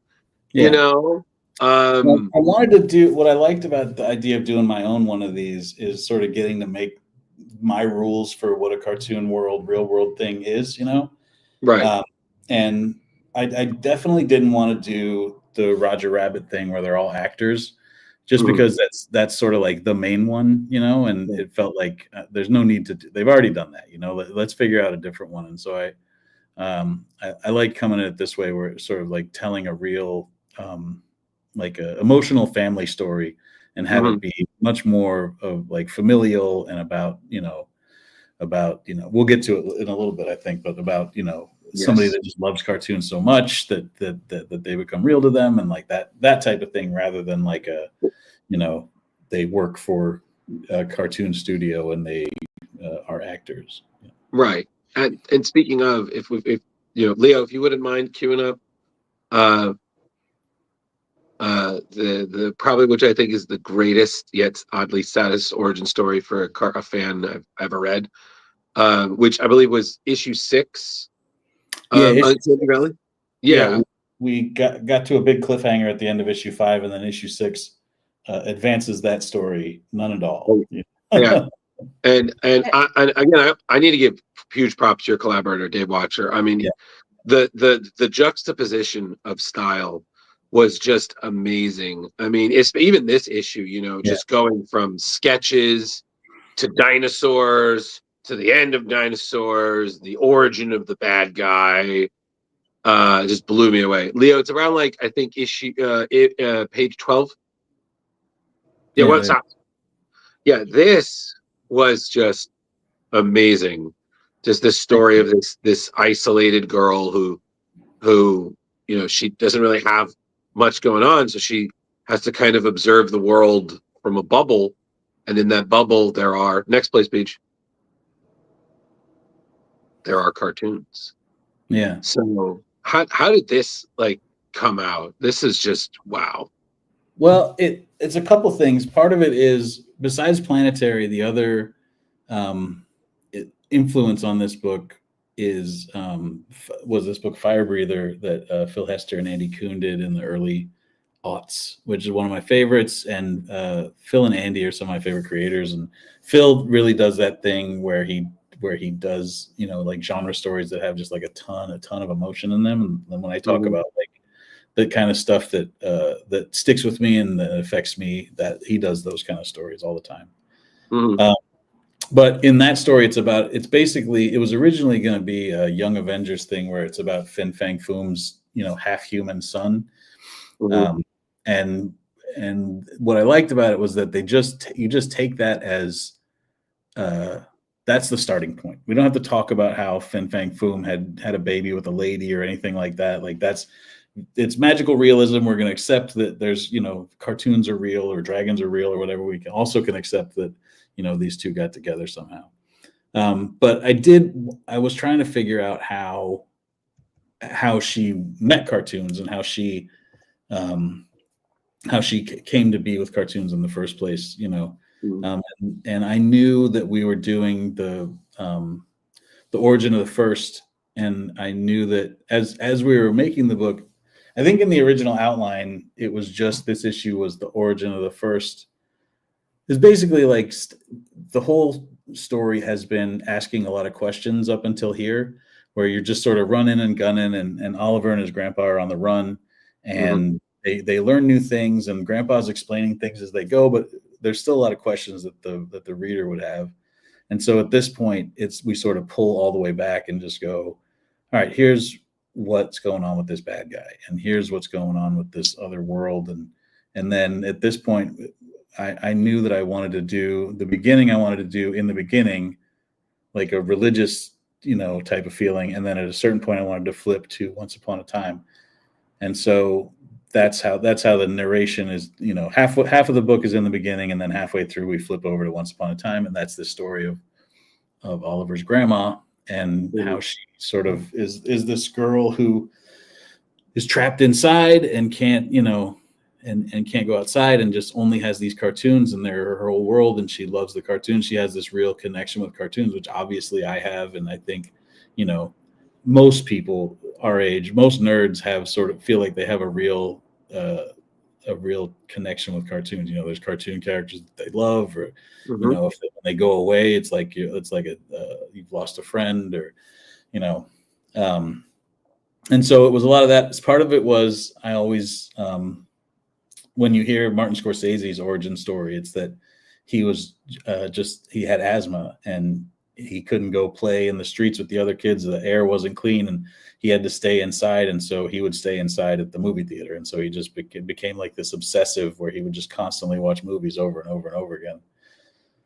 I wanted to do what I liked about the idea of doing my own one of these is sort of getting to make my rules for what a cartoon world, real world thing is, right. And I definitely didn't want to do the Roger Rabbit thing where they're all actors, just because that's sort of like the main one, and it felt like there's no need to they've already done that, let's figure out a different one. And so I like coming at it this way, where it's sort of like telling a real like a emotional family story, and have it be much more of like familial and about we'll get to it in a little bit, I think, but about somebody that just loves cartoons so much that they become real to them, and like that type of thing, rather than like they work for a cartoon studio and they are actors. Right. And speaking of, if Leo, if you wouldn't mind queuing up the probably, which I think is the greatest yet oddly saddest origin story for a fan I've ever read, which I believe was issue 6. Yeah, we got to a big cliffhanger at the end of issue 5, and then issue 6 advances that story none at all. Yeah. And I need to give huge props to your collaborator, Dave Watcher. I mean, the juxtaposition of style was just amazing. I mean, it's even this issue, just going from sketches to dinosaurs to the end of dinosaurs, the origin of the bad guy, just blew me away. Leo, it's around like, I think issue page 12. Yeah, this was just amazing. Just this story of this isolated girl who she doesn't really have much going on, so she has to kind of observe the world from a bubble, and in that bubble there are, next place page, there are cartoons. Yeah. So how did this like come out? This is just wow. Well, it's a couple things. Part of it is, besides Planetary, the other influence on this book was this book Fire Breather that Phil Hester and Andy Kuhn did in the early aughts, which is one of my favorites. And Phil and Andy are some of my favorite creators. And Phil really does that thing where he does like genre stories that have just like a ton of emotion in them. And when I talk about like the kind of stuff that sticks with me and that affects me, that he does those kind of stories all the time. But in that story, it was originally going to be a Young Avengers thing where it's about Fin Fang Foom's, half human son. And what I liked about it was that you just take that as, that's the starting point. We don't have to talk about how Fin Fang Foom had a baby with a lady or anything like that. Like it's magical realism. We're going to accept that there's, cartoons are real or dragons are real or whatever. We can accept that, these two got together somehow. But I was trying to figure out how she met cartoons and how she came to be with cartoons in the first place, and I knew that we were doing the origin of the first. And I knew that as we were making the book, I think in the original outline, it was just this issue was the origin of the first. It's basically like the whole story has been asking a lot of questions up until here, where you're just sort of running and gunning, and Oliver and his grandpa are on the run, and they learn new things, and grandpa's explaining things as they go, but there's still a lot of questions that the reader would have. And so at this point, we sort of pull all the way back and just go, all right, here's what's going on with this bad guy, and here's what's going on with this other world. And then at this point, I knew that I wanted to do the beginning. I wanted to do in the beginning, like a religious, type of feeling. And then at a certain point, I wanted to flip to Once Upon a Time. And so that's how the narration is, half of the book is in the beginning, and then halfway through we flip over to Once Upon a Time. And that's the story of Oliver's grandma, and how she sort of is this girl who is trapped inside and can't, and can't go outside and just only has these cartoons and they're her whole world, and she loves the cartoons. She has this real connection with cartoons, which obviously I have, and I think, most people our age, most nerds have sort of feel like they have a real connection with cartoons. There's cartoon characters that they love, or Mm-hmm. if when they go away, it's like you've lost a friend, or and so it was a lot of that. Part of it was I always when you hear Martin Scorsese's origin story, it's that he was he had asthma and he couldn't go play in the streets with the other kids. The air wasn't clean and he had to stay inside. And so he would stay inside at the movie theater. And so he just became like this obsessive where he would just constantly watch movies over and over and over again.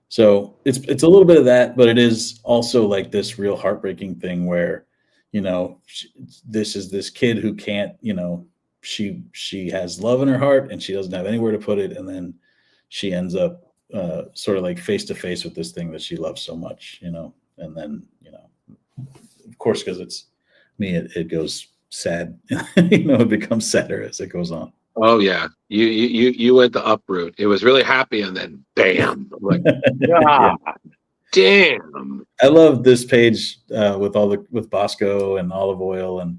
So it's a little bit of that, but it is also like this real heartbreaking thing where, this is this kid who can't, she has love in her heart and she doesn't have anywhere to put it. And then she ends up sort of like face to face with this thing that she loves so much, and then, of course, because it's me, it goes sad, it becomes sadder as it goes on. Oh yeah. You went the uproot. It was really happy and then bam. I'm like, God, damn. I love this page with Bosco and olive oil and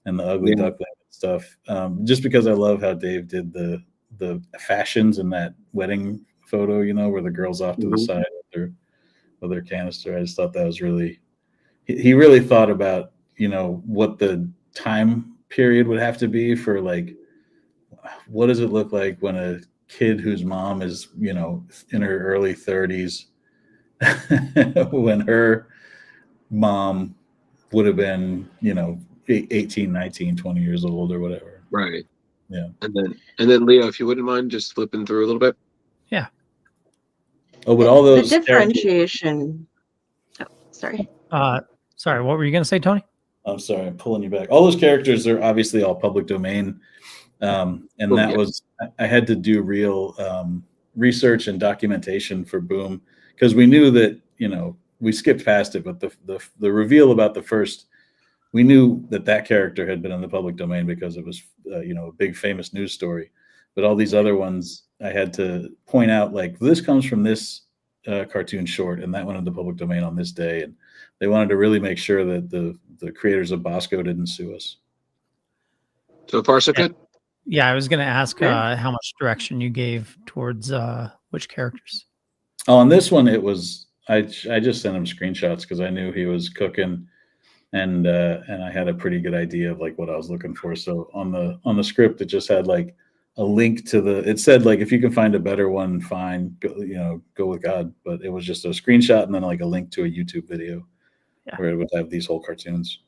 the ugly duckling and stuff. Just because I love how Dave did the fashions in that wedding photo, where the girl's off to the side with their canister. I just thought that was really, he really thought about, what the time period would have to be for like, what does it look like when a kid whose mom is, in her early 30s, when her mom would have been, 18, 19, 20 years old or whatever. Right. Yeah. And then Leo, if you wouldn't mind just flipping through a little bit. Yeah. Oh, but all those the differentiation. Oh, sorry. Sorry, what were you going to say, Tony? I'm sorry, I'm pulling you back. All those characters are obviously all public domain. Was, I had to do real research and documentation for Boom, because we knew that, we skipped past it, but the reveal about the first, we knew that character had been in the public domain because it was, a big famous news story. But all these other ones, I had to point out, like, this comes from this cartoon short, and that went into the public domain on this day. And they wanted to really make sure that the creators of Bosco didn't sue us. So far, so good. Yeah, I was going to ask how much direction you gave towards which characters. Oh, on this one, it was I just sent him screenshots because I knew he was cooking, and I had a pretty good idea of like what I was looking for. So on the script, it just had like a link to it said like, if you can find a better one, fine, go with God. But it was just a screenshot and then like a link to a YouTube video where it would have these whole cartoons.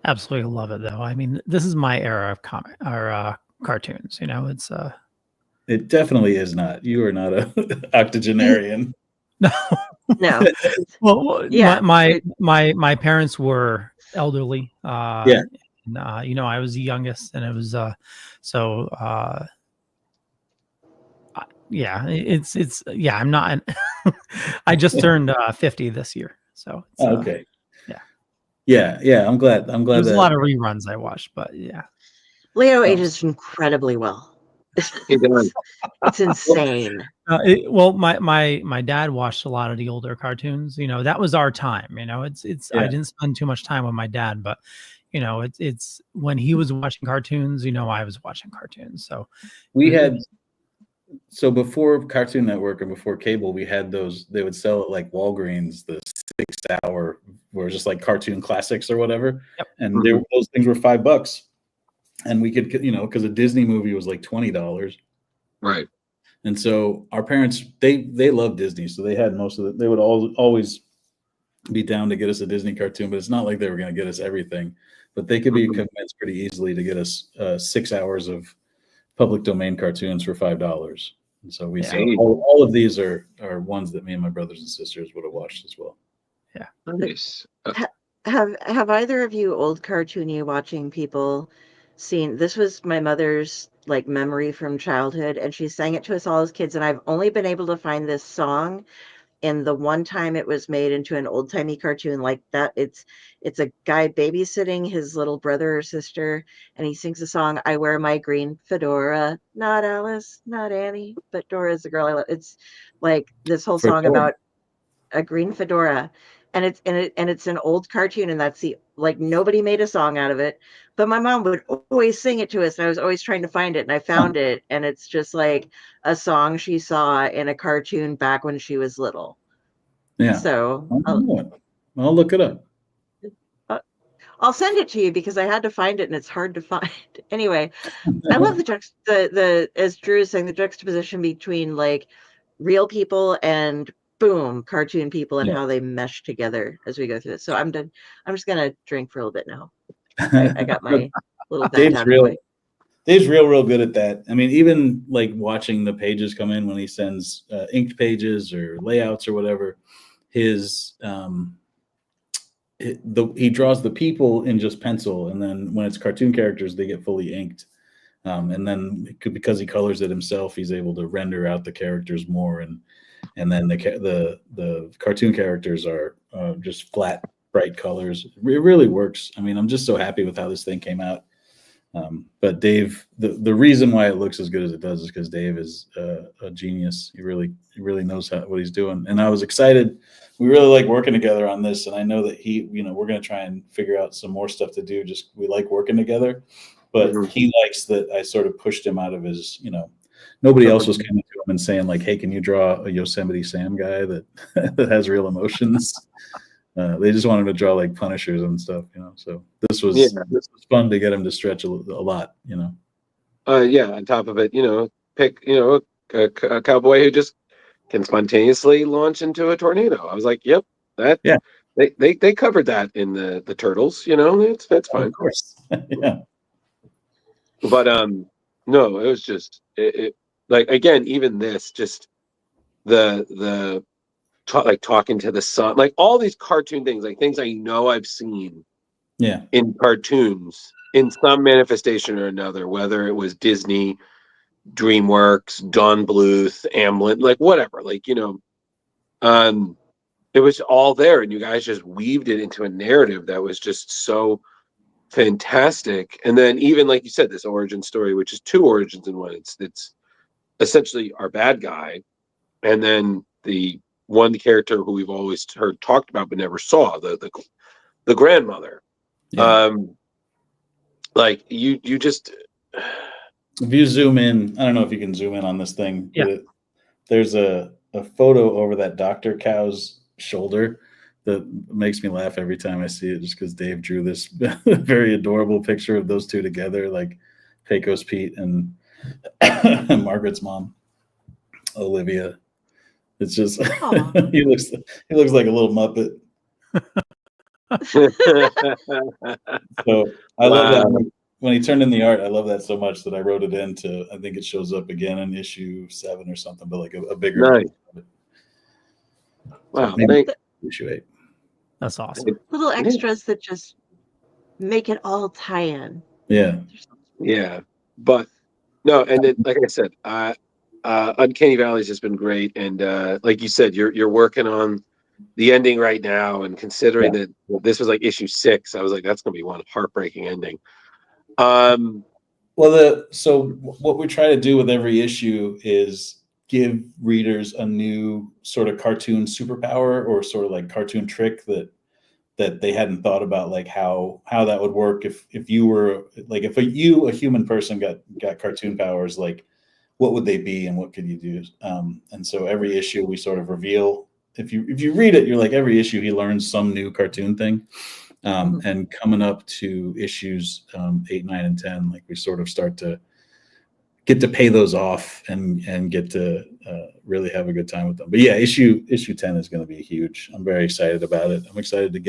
Absolutely love it though. I mean, this is my era of cartoons. It's It definitely is not. You are not a octogenarian. No. No. Well, yeah. My parents were elderly. Yeah. And, I was the youngest, and it was I'm not. I just turned 50 this year, so it's, okay. Yeah. I'm glad. There's a lot of reruns I watched, but yeah. Leo ages incredibly well. He does. It's insane. My dad watched a lot of the older cartoons. That was our time. It's I didn't spend too much time with my dad, but it's when he was watching cartoons, I was watching cartoons. So we had. So before Cartoon Network and before cable, we had those. They would sell at like Walgreens the 6 hour, where just like cartoon classics or whatever, and those things were $5. And we could, because a Disney movie was like $20. Right. And so our parents, they love Disney. So they had most of it. They would always be down to get us a Disney cartoon, but it's not like they were going to get us everything. But they could be convinced pretty easily to get us 6 hours of public domain cartoons for $5. And so we saw all of these are ones that me and my brothers and sisters would have watched as well. Yeah. Nice. Have either of you old cartoony watching people seen, this was my mother's like memory from childhood, and she sang it to us all as kids, and I've only been able to find this song the one time it was made into an old timey cartoon like that, it's a guy babysitting his little brother or sister, and he sings a song, "I wear my green fedora, not Alice, not Annie, but Dora's the girl I love." It's like this whole song about a green fedora, and it's an old cartoon, and that's the like nobody made a song out of it, but my mom would always sing it to us, and I was always trying to find it, and I found it, and it's just like a song she saw in a cartoon back when she was little. Yeah. So I'll look it up. I'll send it to you because I had to find it and it's hard to find. Anyway, I love the as Drew is saying, the juxtaposition between like real people and boom, cartoon people, and how they mesh together as we go through this. So I'm done. I'm just gonna drink for a little bit now. I got my little Dave's real good at that. I mean, even like watching the pages come in when he sends inked pages or layouts or whatever, his he draws the people in just pencil, and then when it's cartoon characters, they get fully inked. And then because he colors it himself, he's able to render out the characters more, and then the cartoon characters are just flat, bright colors. It really works. I mean, I'm just so happy with how this thing came out. But Dave, the reason why it looks as good as it does is because Dave is a genius. He really knows what he's doing. And I was excited. We really like working together on this. And I know that we're going to try and figure out some more stuff to do. Just, we like working together, but he likes that I sort of pushed him out of his, nobody else was coming to him and saying like, "Hey, can you draw a Yosemite Sam guy that that has real emotions?" They just wanted to draw like Punishers and stuff, So this was fun to get him to stretch a lot, On top of it, pick a cowboy who just can spontaneously launch into a tornado. I was like, yep, they covered that in the Turtles, that's fine. Of course, yeah. But no, it was just it like, again, even this, just the like talking to the sun, like all these cartoon things, like things I know I've seen in cartoons in some manifestation or another, whether it was Disney, DreamWorks, Don Bluth, Amblin, like whatever, like, it was all there, and you guys just weaved it into a narrative that was just so fantastic. And then even like you said, this origin story, which is two origins in one. It's essentially our bad guy, and then the one character who we've always heard talked about but never saw, the grandmother. Like you just, if you zoom in, I don't know if you can zoom in on this thing, but there's a photo over that Dr. Cow's shoulder that makes me laugh every time I see it, just because Dave drew this very adorable picture of those two together, like Pecos Pete and Margaret's mom, Olivia. It's just he looks like a little Muppet. So I love that when he turned in the art. I love that so much that I wrote it into. I think it shows up again in issue 7 or something, but like a bigger. Nice. Wow, issue 8. That's awesome. Little extras that just make it all tie in. Yeah. But no, and then, like I said, Uncanny Valley's just been great, and like you said, you're working on the ending right now, and considering that this was like issue 6, I was like, that's gonna be one heartbreaking ending. So what we try to do with every issue is give readers a new sort of cartoon superpower, or sort of like cartoon trick that they hadn't thought about, like how that would work if you were like, if a human person got cartoon powers, like what would they be and what could you do? And so every issue we sort of reveal, if you read it, you're like, every issue he learns some new cartoon thing. And coming up to issues 8, 9, and 10, like we sort of start to get to pay those off and get to really have a good time with them. But yeah, issue 10 is going to be huge. I'm very excited about it. I'm excited to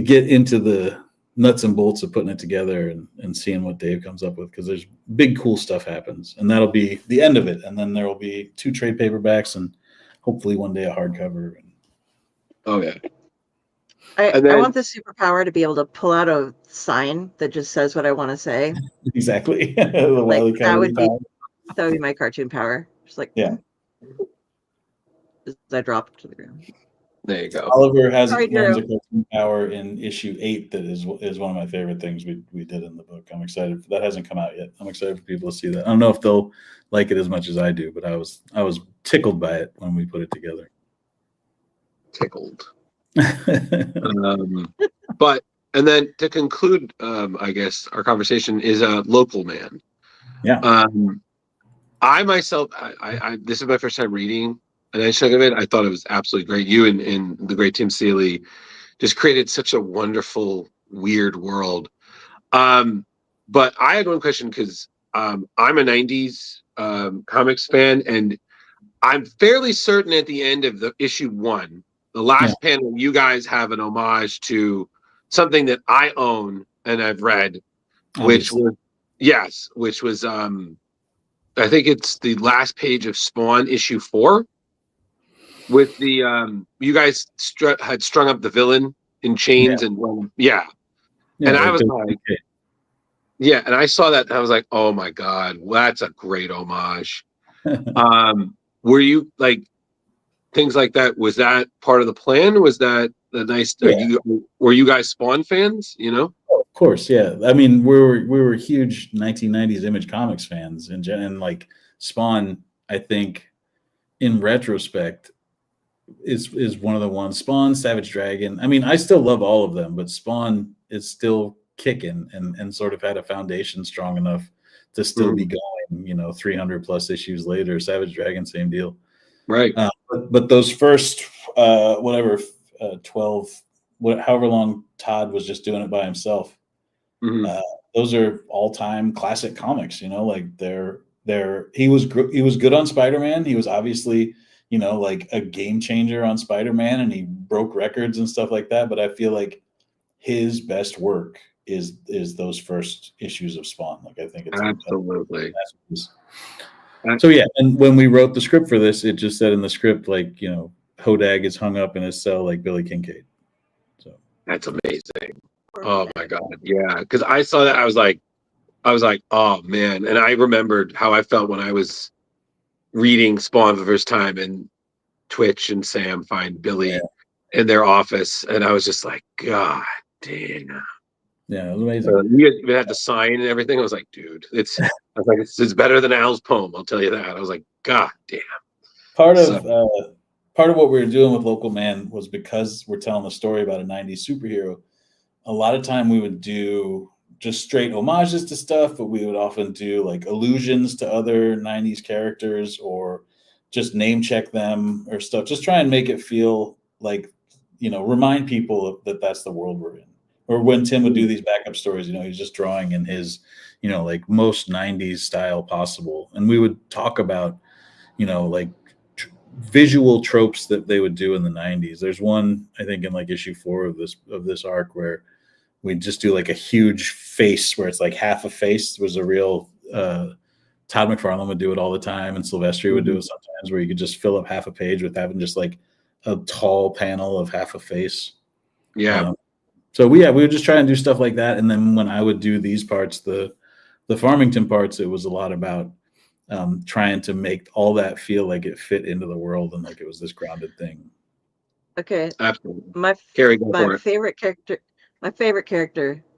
get into the nuts and bolts of putting it together and seeing what Dave comes up with, because there's big cool stuff happens, and that'll be the end of it. And then there will be 2 trade paperbacks and hopefully one day a hardcover. Oh yeah. I want the superpower to be able to pull out a sign that just says what I want to say. Exactly. Like, that would be my cartoon power. Just like, as I drop to the ground. There you go. Oliver has Sorry, learns Drew. a cartoon power in issue 8 that is one of my favorite things we did in the book. I'm excited. That hasn't come out yet. I'm excited for people to see that. I don't know if they'll like it as much as I do, but I was tickled by it when we put it together. Tickled. But and then to conclude, I guess our conversation is a local man. Yeah. I myself, I this is my first time reading an nice chunk of it. I thought it was absolutely great. You and the great Tim Seeley just created such a wonderful, weird world. But I had one question because I'm a 90s comics fan, and I'm fairly certain at the end of the issue 1, the last panel, you guys have an homage to something that I own and I've read, which was I think it's the last page of Spawn issue 4 with the you guys had strung up the villain in chains and and I was like, and I saw that and I was like, oh my God, that's a great homage. Were you like things like that? Was that part of the plan? Was that the nice? Were you guys Spawn fans? You know, of course, yeah. I mean, we were huge 1990s Image Comics fans, and like Spawn, I think, in retrospect, is one of the ones. Spawn, Savage Dragon. I mean, I still love all of them, but Spawn is still kicking and sort of had a foundation strong enough to still be going. You know, 300 plus issues later. Savage Dragon, same deal. Right. But those first 12, however long Todd was just doing it by himself, those are all-time classic comics. You know, like he was good on Spider-Man. He was obviously, you know, like a game changer on Spider-Man, and he broke records and stuff like that. But I feel like his best work is those first issues of Spawn. Like, I think it's absolutely. So yeah, and when we wrote the script for this, it just said in the script, like, you know, Hodag is hung up in his cell like Billy Kincaid. So that's amazing. Oh my God, yeah. Because I saw that, I was like, oh man. And I remembered how I felt when I was reading Spawn for the first time, and Twitch and Sam find Billy in their office, and I was just like, God damn. Yeah, it was amazing. You even had the sign and everything. I was like, dude, it's better than Al's poem. I'll tell you that. I was like, God damn. Part of what we were doing with Local Man was because we're telling the story about a 90s superhero. A lot of time we would do just straight homages to stuff, but we would often do like allusions to other 90s characters or just name check them or stuff. Just try and make it feel like, you know, remind people that that's the world we're in. Or when Tim would do these backup stories, you know, he's just drawing in his, you know, like most 90s style possible. And we would talk about, you know, like visual tropes that they would do in the 90s. There's one, I think, in like issue 4 of this arc where we just do like a huge face where it's like half a face. It was a real Todd McFarlane would do it all the time, and Silvestri would do it sometimes, where you could just fill up half a page with having just like a tall panel of half a face. Yeah. So we would just try and do stuff like that. And then when I would do these parts, the Farmington parts, it was a lot about trying to make all that feel like it fit into the world and like it was this grounded thing. Okay. Absolutely. My favorite character.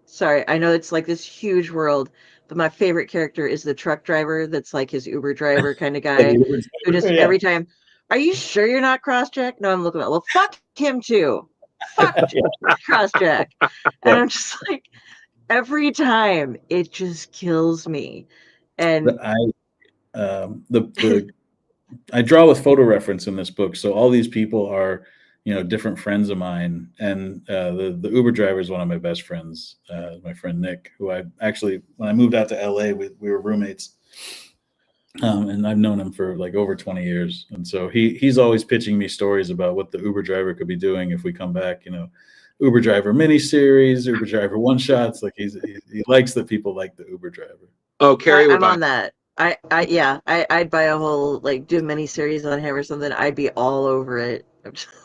Sorry, I know it's like this huge world, but my favorite character is the truck driver that's like his Uber driver kind of guy who just every time, are you sure you're not cross-jack? No, I'm looking at, well, fuck him too. Fuck cross-jack. And I'm just like, every time it just kills me. And I draw with photo reference in this book, so all these people are, you know, different friends of mine, and the Uber driver is one of my best friends, my friend Nick, who I actually, when I moved out to LA, we were roommates, and I've known him for like over 20 years, and so he's always pitching me stories about what the Uber driver could be doing if we come back, you know, Uber driver miniseries, Uber driver one shots. Like he likes that people like the Uber driver. Oh, Kari, I'm on that. I'd buy a whole, like, do a mini series on him or something. I'd be all over it.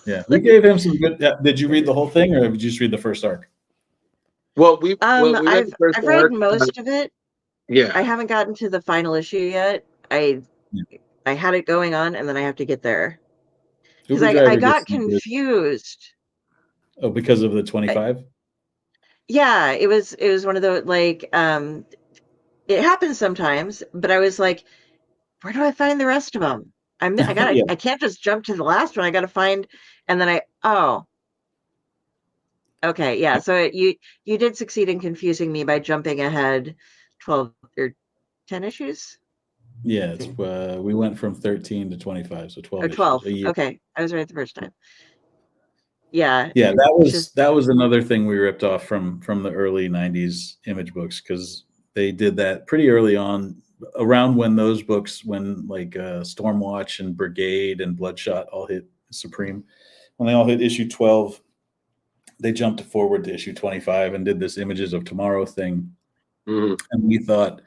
Yeah, we gave him some good. Did you read the whole thing, or did you just read the first arc? Well, I've read most of it. Yeah, I haven't gotten to the final issue yet. I had it going on, and then I have to get there. because I got confused. Oh, because of the 25? Yeah, it was one of the like it happens sometimes, but I was like, where do I find the rest of them? Yeah. I can't just jump to the last one. I gotta find, and then okay, yeah. So you did succeed in confusing me by jumping ahead 12 or 10 issues. Yeah, it's we went from 13 to 25, so 12 or 12. issues a year. Okay, I was right the first time. Yeah. Yeah, that was another thing we ripped off from the early 90s Image books, because they did that pretty early on, around when those books, when like Stormwatch and Brigade and Bloodshot all hit Supreme, when they all hit issue 12, they jumped forward to issue 25 and did this Images of Tomorrow thing. And we thought,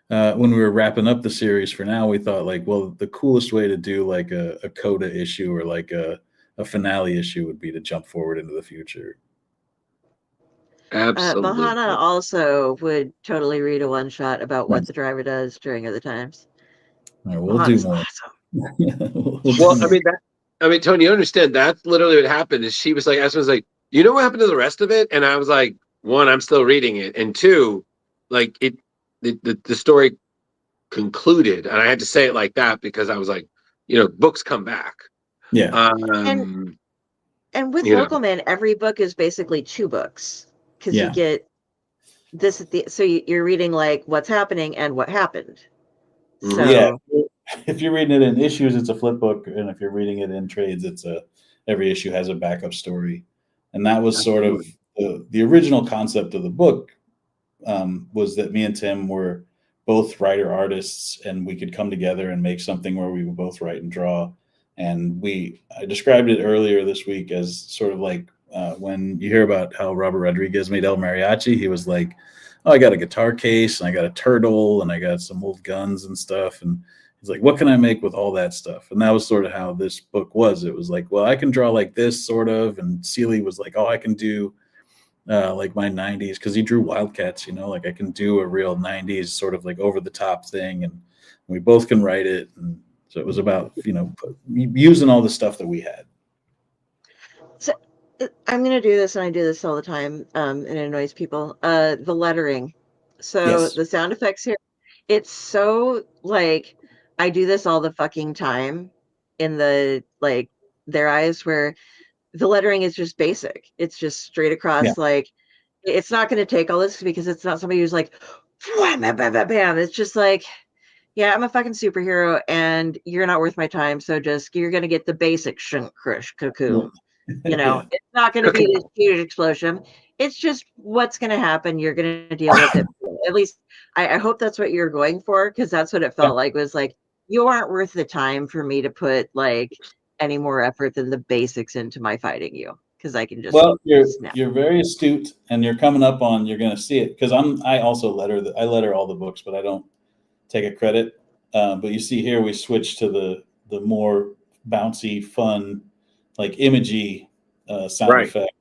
when we were wrapping up the series for now, we thought like, well, the coolest way to do like a coda issue or like a finale issue would be to jump forward into the future. Absolutely. Mahana also would totally read a one shot about what the driver does during other times. All right, we'll do more. Awesome. I mean, Tony, you understand that's literally what happened. Is she was like, Aspen was like, you know what happened to the rest of it? And I was like, one, I'm still reading it, and two, like the story concluded, and I had to say it like that because I was like, books come back. Yeah. And with Local Man, every book is basically 2 books, because you get this at so you're reading like what's happening and what happened. So yeah, if you're reading it in issues, it's a flip book, and if you're reading it in trades, it's every issue has a backup story. And that was sort of the original concept of the book, was that me and Tim were both writer artists, and we could come together and make something where we would both write and draw. And I described it earlier this week as sort of like when you hear about how Robert Rodriguez made El Mariachi, he was like, oh, I got a guitar case and I got a turtle and I got some old guns and stuff. And he's like, what can I make with all that stuff? And that was sort of how this book was. It was like, well, I can draw like this sort of. And Seeley was like, oh, I can do like my 90s, because he drew Wildcats, like I can do a real 90s sort of like over the top thing. And we both can write it. And so it was about, using all the stuff that we had. So I'm going to do this, and I do this all the time, and it annoys people. The lettering. So the sound effects here, it's so like, I do this all the fucking time in the, like, their eyes, where the lettering is just basic. It's just straight across. Like, it's not going to take all this, because it's not somebody who's like, bam, bam, bam, bam. It's just like, yeah, I'm a fucking superhero and you're not worth my time. So you're going to get the basic shunk crush cocoon. It's not going to be this huge explosion. It's just what's going to happen. You're going to deal with it. At least I hope that's what you're going for, because that's what it felt like. Was like, you aren't worth the time for me to put like any more effort than the basics into my fighting you, because I can just. Well, you're very astute, and you're coming up on. You're going to see it, because I also letter all the books, but I don't take a credit. But you see here, we switch to the more bouncy, fun, like imagey sound effect.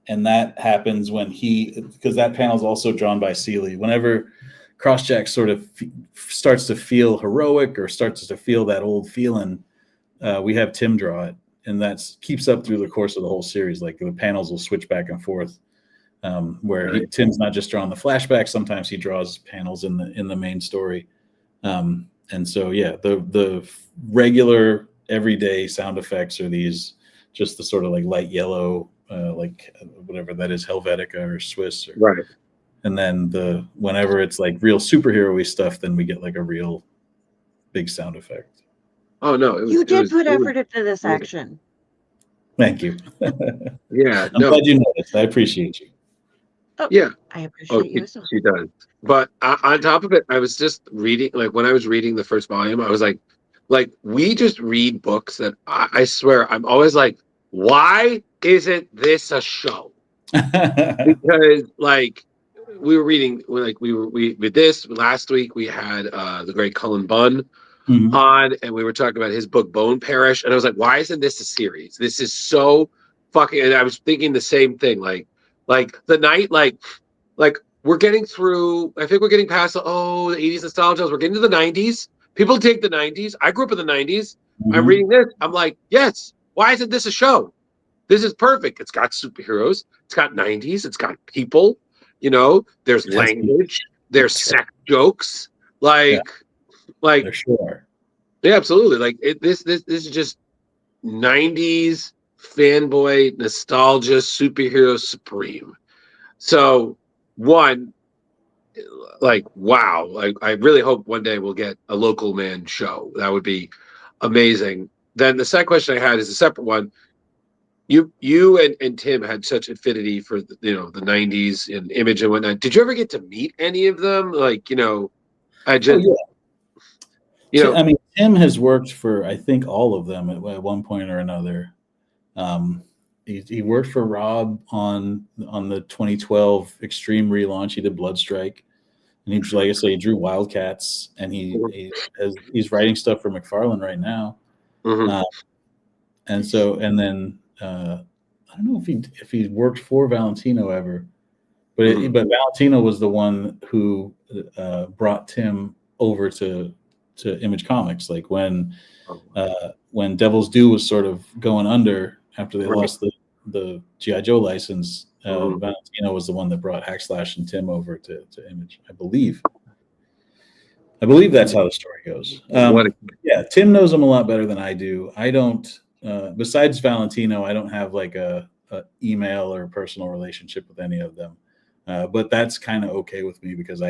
And that happens when because that panel is also drawn by Seeley. Whenever Crossjack sort of starts to feel heroic or starts to feel that old feeling, we have Tim draw it. And that keeps up through the course of the whole series. Like the panels will switch back and forth, where Tim's not just drawing the flashbacks. Sometimes he draws panels in the main story. And so, the regular everyday sound effects are these, just the sort of like light yellow, like whatever that is, Helvetica or Swiss. And then whenever it's like real superhero-y stuff, then we get like a real big sound effect. Oh, no. You did put effort into this action. Thank you. Yeah. I'm glad you noticed. I appreciate you. Oh, yeah. I appreciate you. She does. But on top of it, I was just reading, like when I was reading the first volume, I was like we just read books that I swear I'm always like, why isn't this a show? Because like we were reading, we with this last week, we had the great Cullen Bunn on, and we were talking about his book Bone Parish, and I was like, why isn't this a series? This is so fucking, and I was thinking the same thing, like the night, like we're getting through, I think we're getting past the 80s nostalgia, we're getting to the 90s. People take the 90s. I grew up in the 90s. I'm reading this. I'm like, yes, Why isn't this a show? This is perfect. It's got superheroes. It's got 90s. It's got people. You know, there's language. There's sex jokes. Like, sure. Yeah, absolutely. Like this is just 90s fanboy nostalgia superhero supreme. So one, like, wow, like I really hope one day we'll get a local man show. That would be amazing. Then the second question I had is a separate one. You and Tim had such affinity for the 90s and Image and whatnot. Did you ever get to meet any of them? Like, I just I mean, Tim has worked for, I think, all of them at one point or another. He worked for Rob on the 2012 Extreme relaunch. He did Bloodstrike, and he, like I say, he drew Wildcats, and he's writing stuff for McFarlane right now. Mm-hmm. And then I don't know if he worked for Valentino ever, but Valentino was the one who brought Tim over to Image Comics, like when Devil's Due was sort of going under after they lost the G.I. Joe license. Valentino was the one that brought Hackslash and Tim over to Image, I believe. That's how the story goes. Tim knows him a lot better than I do. I don't. Besides Valentino, I don't have like a email or personal relationship with any of them. But that's kind of okay with me because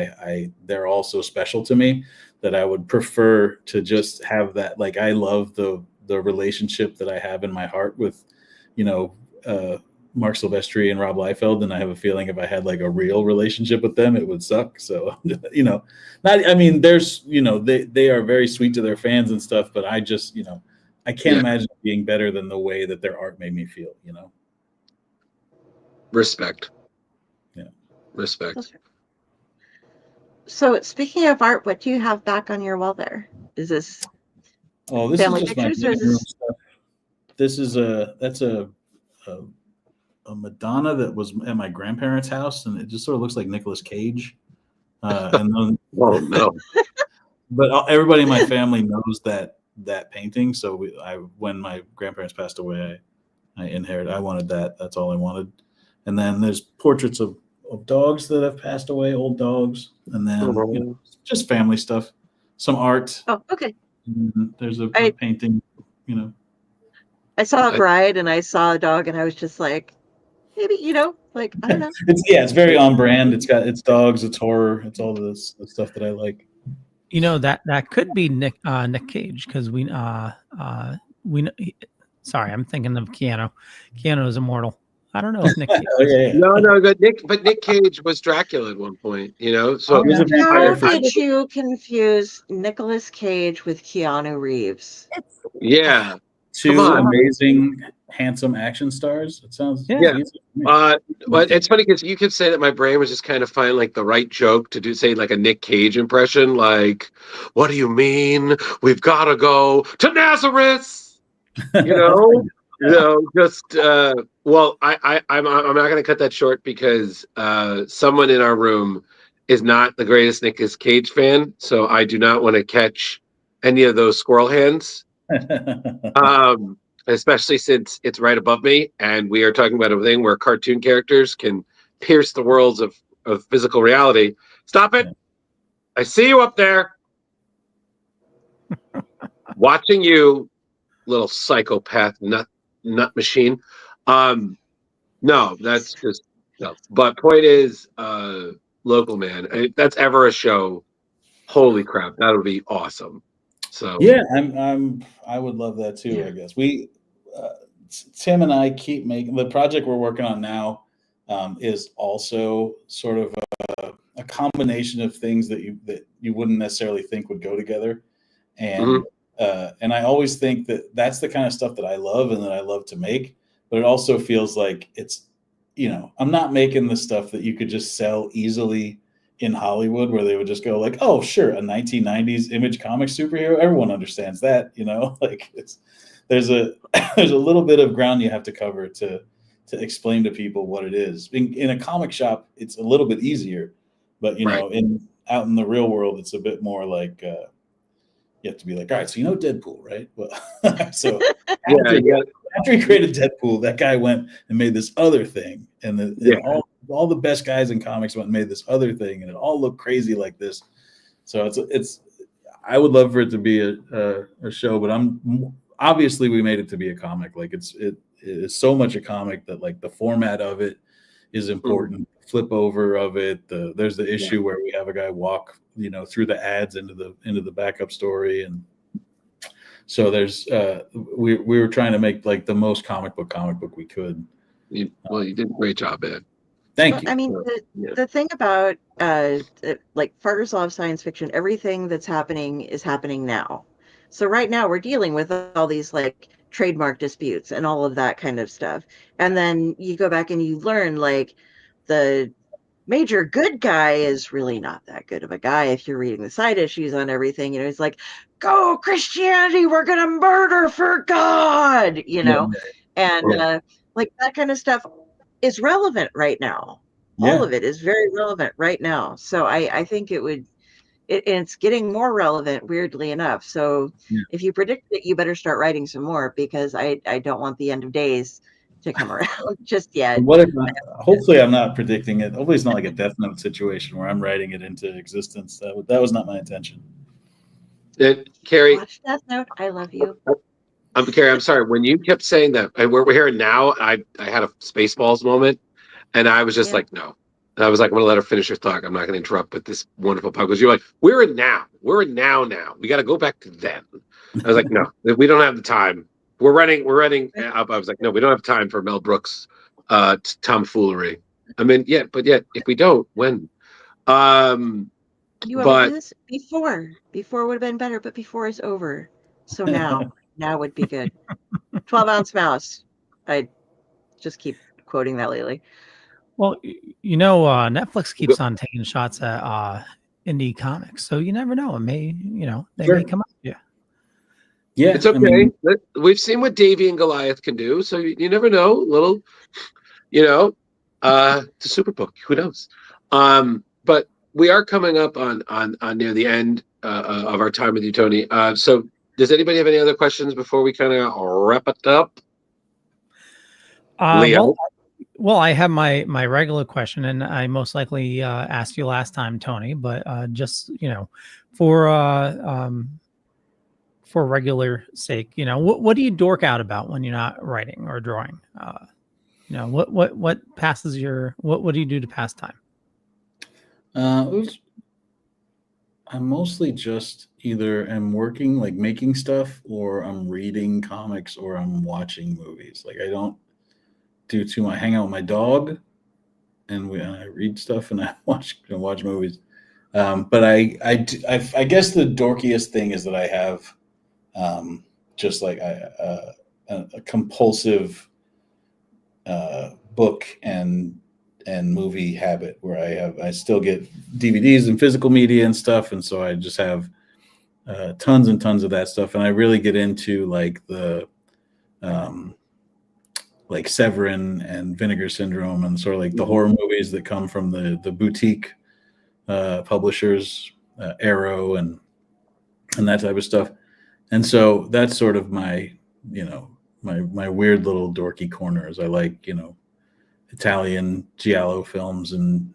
they're all so special to me that I would prefer to just have that. Like, I love the relationship that I have in my heart with, Mark Silvestri and Rob Liefeld. And I have a feeling if I had like a real relationship with them, it would suck. So, there's, they are very sweet to their fans and stuff, but I just, I can't imagine it being better than the way that their art made me feel, Respect. Yeah. Respect. So speaking of art, what do you have back on your wall there? Is this family is just pictures my or is this stuff. This is a Madonna that was at my grandparents' house, and it just sort of looks like Nicolas Cage. And then, oh no! But everybody in my family knows that painting. So when my grandparents passed away, I inherited. I wanted that. That's all I wanted. And then there's portraits of dogs that have passed away, old dogs, and then just family stuff, some art. Oh, okay. And there's a painting. I saw a bride and I saw a dog, and I was just like, maybe like I don't know. It's very on brand. It's dogs, it's horror, it's all the stuff that I like. That could be Nick Cage, because we sorry, I'm thinking of Keanu. Keanu is immortal. I don't know if Nick Cage No, but Nick Cage was Dracula at one point, So how did you confuse Nicolas Cage with Keanu Reeves? Yeah. Two amazing, handsome action stars. It sounds but it's funny because you could say that my brain was just kind of finding like the right joke to say like a Nick Cage impression, like, what do you mean? We've got to go to Nazareth, just well, I'm not going to cut that short because someone in our room is not the greatest Nicolas Cage fan, so I do not want to catch any of those squirrel hands. Especially since it's right above me and we are talking about a thing where cartoon characters can pierce the worlds of physical reality. Stop it. I see you up there. Watching you, little psychopath nut machine. No, that's just no. But point is, local man. If that's ever a show, holy crap, that would be awesome. So yeah, I would love that too. I guess we Tim and I keep making the project we're working on now is also sort of a combination of things that you wouldn't necessarily think would go together, and I always think that that's the kind of stuff that I love and that I love to make, but it also feels like it's I'm not making the stuff that you could just sell easily in Hollywood, where they would just go like, oh, sure, a 1990s Image Comics superhero, everyone understands that, like there's a little bit of ground you have to cover to explain to people what it is. In a comic shop, it's a little bit easier, but out in the real world, it's a bit more like you have to be like, all right, so Deadpool, right? Well, so Yeah, after he created Deadpool, that guy went and made this other thing, and all the best guys in comics went and made this other thing, and it all looked crazy like this. So it's I would love for it to be a show, but obviously we made it to be a comic. Like it is so much a comic that like the format of it is important. Flip over of it. There's the issue where we have a guy walk, through the ads into the backup story, and so there's we were trying to make like the most comic book we could. You did a great job, Ed. Thank you. I mean, the thing about like Farger's Law of Science Fiction, everything that's happening is happening now. So right now we're dealing with all these like trademark disputes and all of that kind of stuff. And then you go back and you learn like the major good guy is really not that good of a guy if you're reading the side issues on everything. It's like, go Christianity, we're gonna murder for God, and like that kind of stuff is relevant right now. All of it is very relevant right now. So I think it's getting more relevant, weirdly enough. So if you predict it, you better start writing some more, because I don't want the end of days to come around just yet. What if hopefully I'm not predicting it. Hopefully it's not like a Death Note situation where I'm writing it into existence. That was not my intention. Kari, watch Death Note. I love you. Kari, I'm sorry. When you kept saying that, and we're here now, I had a Spaceballs moment, and I was just like, no. And I was like, I'm going to let her finish her thought. I'm not going to interrupt with this wonderful part, because you're like, we're in now. We're in now. We got to go back to then. I was like, no, we don't have the time. We're running. I was like, no, we don't have time for Mel Brooks tomfoolery. I mean, yet if we don't, when? You want to do this before would have been better, but before is over. So now would be good. 12-ounce mouse. I just keep quoting that lately. Well, Netflix keeps on taking shots at indie comics, so you never know. It may, they may come up. Yeah, it's okay. We've seen what Davy and Goliath can do, so you never know. Little, it's a super book. Who knows? But we are coming up on near the end of our time with you, Tony. So does anybody have any other questions before we kind of wrap it up? Leo? Well, I have my regular question, and I most likely asked you last time, Tony. But just for regular sake, what do you dork out about when you're not writing or drawing? What passes your what do you do to pass time? I'm mostly just either I'm working, like making stuff, or I'm reading comics, or I'm watching movies. Like I don't do too much. I hang out with my dog, and I read stuff, and I watch movies. But I guess the dorkiest thing is that I have just like a compulsive book and movie habit where I still get DVDs and physical media and stuff, and so I just have tons and tons of that stuff, and I really get into like the like Severin and Vinegar Syndrome, and sort of like the horror movies that come from the boutique publishers, Arrow and that type of stuff. And so that's sort of my my weird little dorky corners. I like Italian giallo films and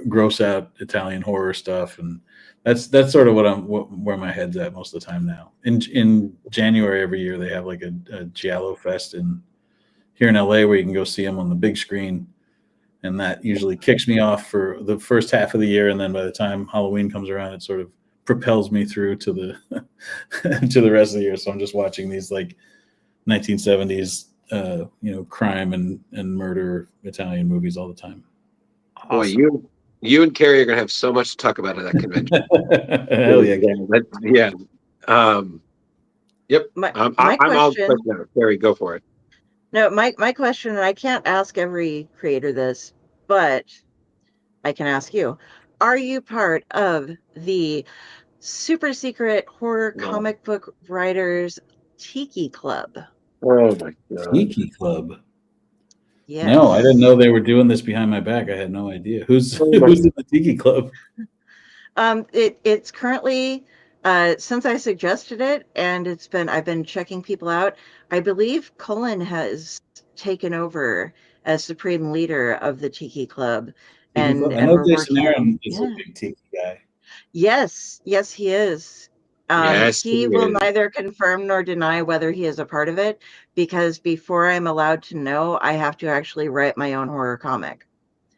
gross out Italian horror stuff, and that's sort of where my head's at most of the time now. In January every year they have like a giallo fest here in LA where you can go see them on the big screen, and that usually kicks me off for the first half of the year, and then by the time Halloween comes around, it sort of propels me through to the to the rest of the year. So I'm just watching these like 1970s crime and murder Italian movies all the time. Awesome. Boy, you and Kari are gonna have so much to talk about at that convention. Hell yeah. Yep. My I'm all question, Kari, go for it. No, my question, and I can't ask every creator this, but I can ask you. Are you part of the super secret horror comic book writers Tiki Club? Oh my God. Tiki Club. Yes. No, I didn't know they were doing this behind my back. I had no idea. Who's in the Tiki Club? It's currently since I suggested it, and I've been checking people out. I believe Cullen has taken over as supreme leader of the Tiki Club, Tiki Club. I and know we're Jason working. Aaron is a Yeah. big Tiki guy. Yes, he is. Yes, He he will is. neither confirm nor deny whether he is a part of it, because before I'm allowed to know, I have to actually write my own horror comic.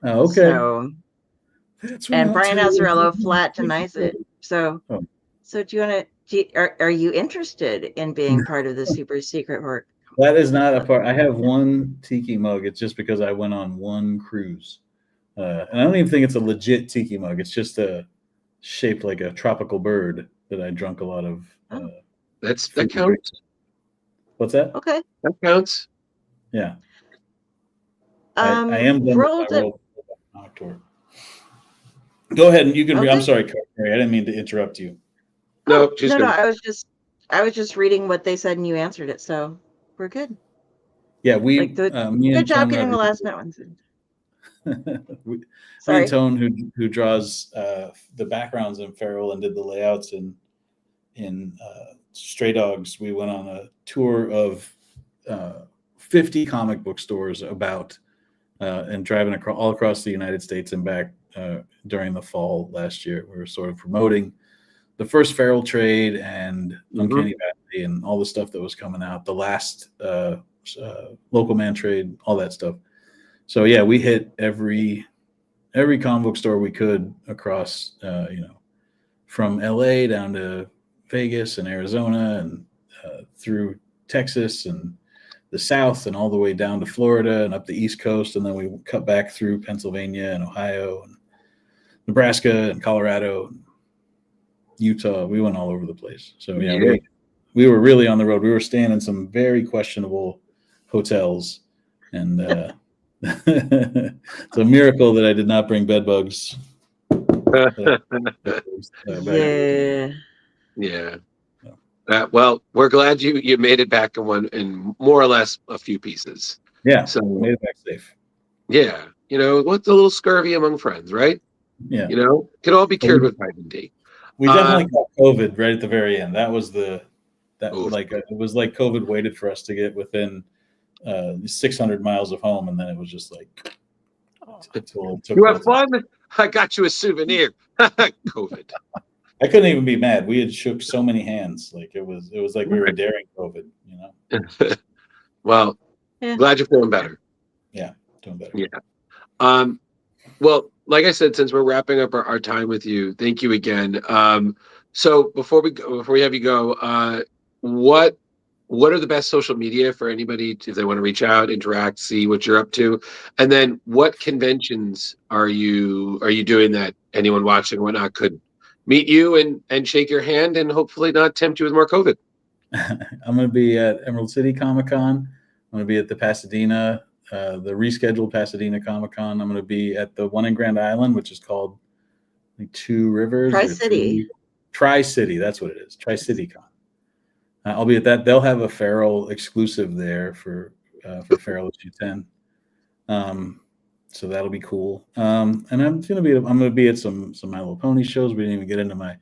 Oh, okay. So, That's and Brian Azzarello flat too. denies it. So, Oh. so do you want to? Are you interested in being part of the super secret horror? That is not a part. I have one Tiki mug. It's just because I went on one cruise, and I don't even think it's a legit Tiki mug. It's just shaped like a tropical bird that I drunk a lot of. That counts. What's that? Okay, that counts. Yeah. I am done with my World Comic Tour. Go ahead, and you can. Okay. I'm sorry, Kari. I didn't mean to interrupt you. No, no. I was just reading what they said, and you answered it, so we're good. Yeah, me good and job Tone getting the last minute ones. me Sorry. and Tone, who draws the backgrounds in Feral and did the layouts in Stray Dogs, we went on a tour of 50 comic book stores and driving all across the United States and back during the fall last year. We were sort of promoting the first Feral trade and Uncanny Valley and all the stuff that was coming out, the last Local Man trade, all that stuff. So yeah, we hit every comic book store we could across, from LA down to Vegas and Arizona and through Texas and the South and all the way down to Florida and up the East Coast. And then we cut back through Pennsylvania and Ohio and Nebraska and Colorado and Utah. We went all over the place. So yeah. We were really on the road. We were staying in some very questionable hotels, and it's a miracle that I did not bring bed bugs. Yeah. Well, we're glad you made it back in more or less a few pieces. Yeah, so made it back safe. Yeah, what's a little scurvy among friends, right? Yeah, can all be cured with vitamin D. We definitely caught COVID right at the very end. That was it was like COVID waited for us to get within 600 miles of home, and then it was just like, you have fun. I got you a souvenir. COVID. I couldn't even be mad. We had shook so many hands. Like it was like we were daring COVID, Well, glad you're feeling better. Yeah, doing better. Yeah. Well, like I said, since we're wrapping up our time with you, thank you again. So before we have you go, what are the best social media for anybody if they want to reach out, interact, see what you're up to? And then what conventions are you doing that anyone watching or whatnot could meet you and shake your hand and hopefully not tempt you with more COVID? I'm going to be at Emerald City Comic Con. I'm going to be at the Pasadena, the rescheduled Pasadena Comic Con. I'm going to be at the one in Grand Island, which is called Two Rivers. Tri-City. Tri-City, that's what it is. Tri-City Con. I'll be at that. They'll have a Feral exclusive there for Feral issue 10. So that'll be cool. And I'm gonna be at some My Little Pony shows. We didn't even get into my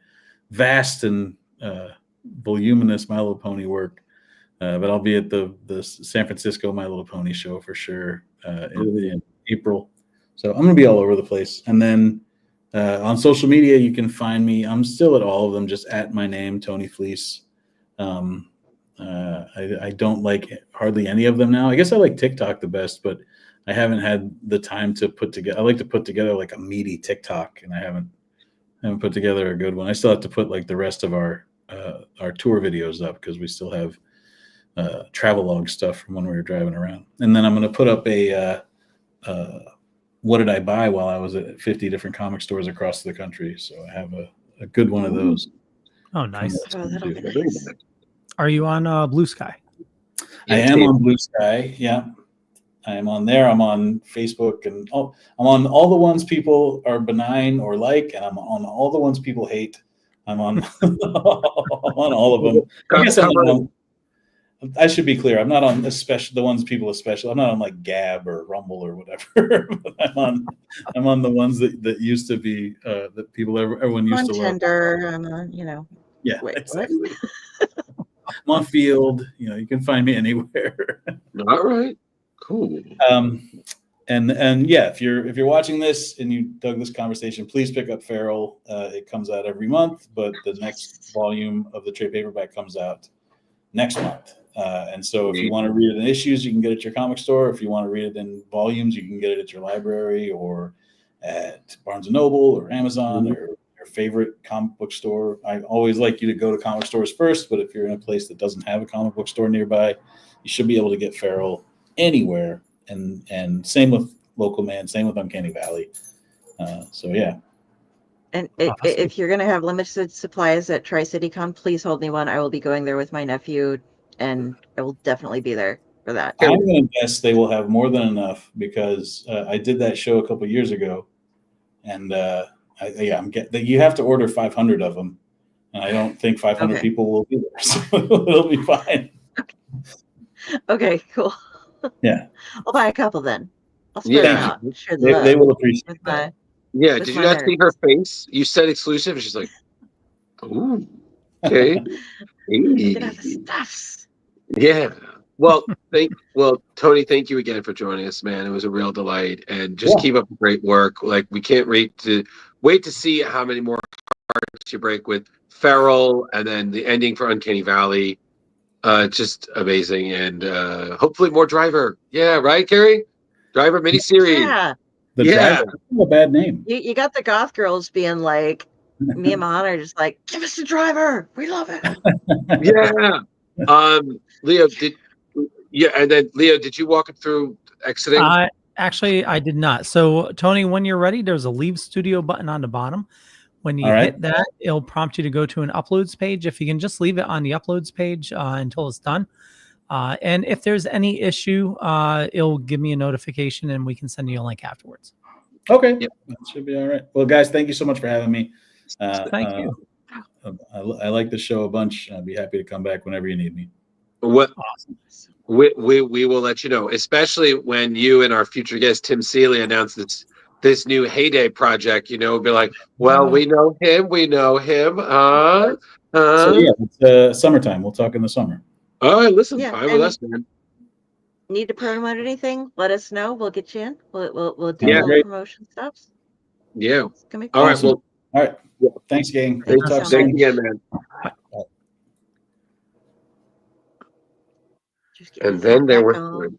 vast and voluminous My Little Pony work, but I'll be at the San Francisco My Little Pony show for sure in April. So I'm gonna be all over the place. And then on social media, you can find me. I'm still at all of them, just at my name, Tony Fleecs. I don't like hardly any of them now. I guess I like TikTok the best, but I haven't had the time to put together. I like to put together like a meaty TikTok, and I haven't put together a good one. I still have to put like the rest of our tour videos up because we still have travelogue stuff from when we were driving around. And then I'm going to put up a what did I buy while I was at 50 different comic stores across the country. So I have a good one of those. Oh, nice. That'll be nice. Are you on Blue Sky? I am on Blue Sky. Yeah. I am on there. I'm on Facebook, and I'm on all the ones people are benign or like, and I'm on all the ones people hate. I'm on all of them. I guess I should be clear. I'm not on the ones people especially. I'm not on like Gab or Rumble or whatever. I'm on the ones that used to be that everyone used to love. Tender, Yeah, Wait, exactly. I'm on field. You can find me anywhere. All right, cool. And yeah, if you're watching this and you dug this conversation, please pick up Feral. It comes out every month, but the next volume of the trade paperback comes out next month. And so if you want to read it in issues, you can get it at your comic store. If you want to read it in volumes, you can get it at your library or at Barnes & Noble or Amazon or your favorite comic book store. I always like you to go to comic stores first, but if you're in a place that doesn't have a comic book store nearby, you should be able to get Feral anywhere. And same with Local Man, same with Uncanny Valley. So yeah. And if you're going to have limited supplies at Tri-City Con, please hold me one. I will be going there with my nephew, and I will definitely be there for that. I'm going to guess they will have more than enough because I did that show a couple years ago, and I'm getting. You have to order 500 of them, and I don't think 500 people will be there, so it'll be fine. Okay, cool. Yeah, I'll buy a couple then. I'll spread them out. Sure, they will appreciate that. Yeah, did you not see her face? You said exclusive, and she's like, "Ooh, okay." Look at the stuffs. Yeah. Well, Tony, thank you again for joining us, man. It was a real delight, and just keep up the great work. Like, we can't wait to see how many more hearts you break with Feral, and then the ending for Uncanny Valley. Just amazing, and hopefully more Driver. Yeah, right, Kari? Driver miniseries. Yeah. Driver. A bad name. You got the goth girls being like, me and Mahana are just like, give us the Driver. We love it. Yeah. Leo, did you walk him through exiting? Actually, I did not. So, Tony, when you're ready, there's a leave studio button on the bottom. When you hit that, it'll prompt you to go to an uploads page. If you can just leave it on the uploads page until it's done. And if there's any issue, it'll give me a notification and we can send you a link afterwards. Okay. Yep. That should be all right. Well, guys, thank you so much for having me. Thank you. I like the show a bunch. I'll be happy to come back whenever you need me. Awesome. We will let you know, especially when you and our future guest Tim Seeley announce this new Heyday project. We'll be like, well, we know him. So yeah, it's summertime. We'll talk in the summer. All right, listen, fine with us, man. Need to promote anything? Let us know. We'll get you in. We'll do a little promotion stuff. Yeah. All right. Well. All right. Thanks, gang. Thanks again, man. And then there were.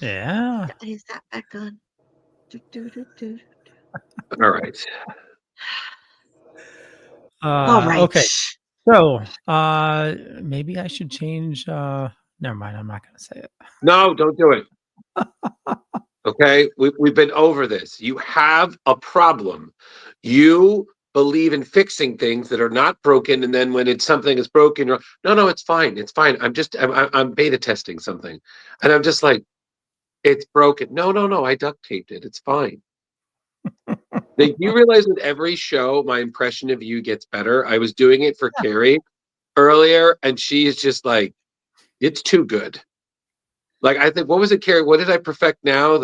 Yeah. Is that back on? All right. All right. Okay. So maybe I should change. Never mind. I'm not going to say it. No, don't do it. Okay. We've been over this. You have a problem. You believe in fixing things that are not broken, and then when something is broken, you're no, it's fine. It's fine. I'm beta testing something, and I'm just like, it's broken. No. I duct taped it. It's fine. You realize that every show, my impression of you gets better. I was doing it for Kari earlier, and she's just like, it's too good. Like, I think, what was it, Kari? What did I perfect now?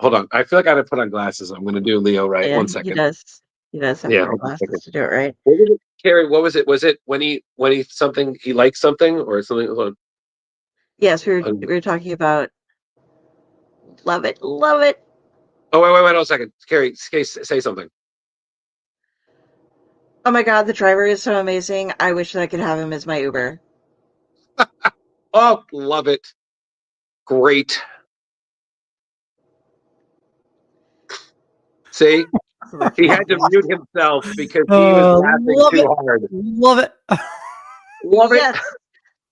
Hold on. I feel like I gotta put on glasses. I'm gonna do Leo right. Yeah, 1 second. He does have to wear glasses to do it right. What was it, Kari? What was it? Was it when he liked something or something? Hold on. Yes, we were talking about love it. Oh, wait a second. Kari, say something. Oh my God, the Driver is so amazing. I wish that I could have him as my Uber. Oh, love it. Great. See? He had to mute himself because he was laughing too hard. Love it. Love it. Yes,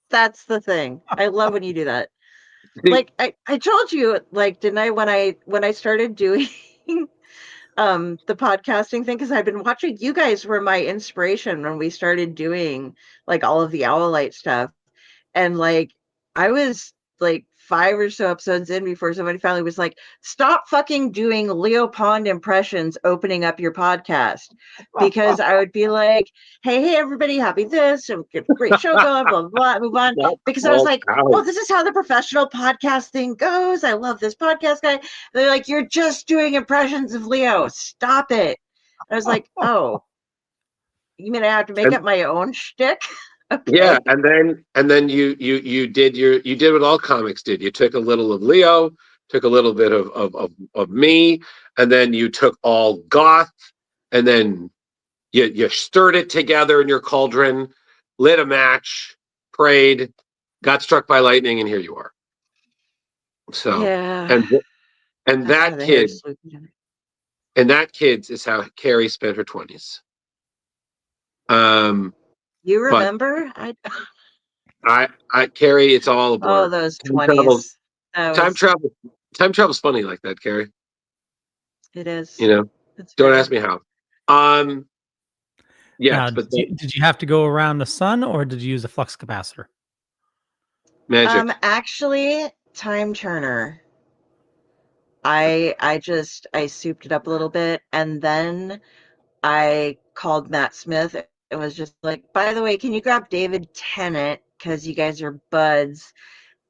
that's the thing. I love when you do that. Like I told you, like, didn't I, when I started doing the podcasting thing, because I've been watching, you guys were my inspiration when we started doing like all of the Owlite stuff. And like I was like 5 or so episodes in before somebody finally was like, stop fucking doing Leo Pond impressions opening up your podcast. Because I would be like, hey everybody, happy this, and great show going, blah, blah, blah, move on. Because I was like, oh, this is how the professional podcast thing goes. I love this podcast guy. They're like, you're just doing impressions of Leo. Stop it. And I was like, oh. You mean I have to make up my own shtick? Okay. Yeah, and then you did what all comics did. You took a little of Leo, took a little bit of me, and then you took all goth, and then you stirred it together in your cauldron, lit a match, prayed, got struck by lightning, and here you are. So Yeah. and That's how that the hair kid swooped in. and that kid is how Kari spent her 20s. You But remember? Kari, it's all a blur. Oh, those Time travel, 20s. That time was, travel, time travel's funny like that, Kari. it is. You know, It's don't very ask me how. Yes, Now, but did you have to go around the sun, or did you use a flux capacitor? magic. Actually, Time Turner. I souped it up a little bit, and then I called Matt Smith. It was just like, by the way, can you grab David Tennant because you guys are buds,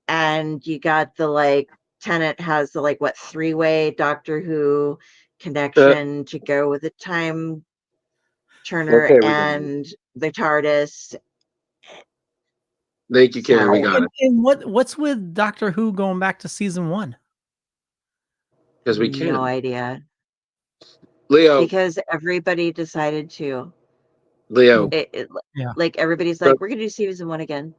and you got the like Tennant has the like what 3-way Doctor Who connection to go with the Time Turner Okay, we got it. and the TARDIS. Thank you, Kari. We So, got it And what's with Doctor Who going back to season 1? because we no can. idea. Leo, Because everybody decided to. Leo, Yeah. Like everybody's So- like, we're gonna do season 1 again.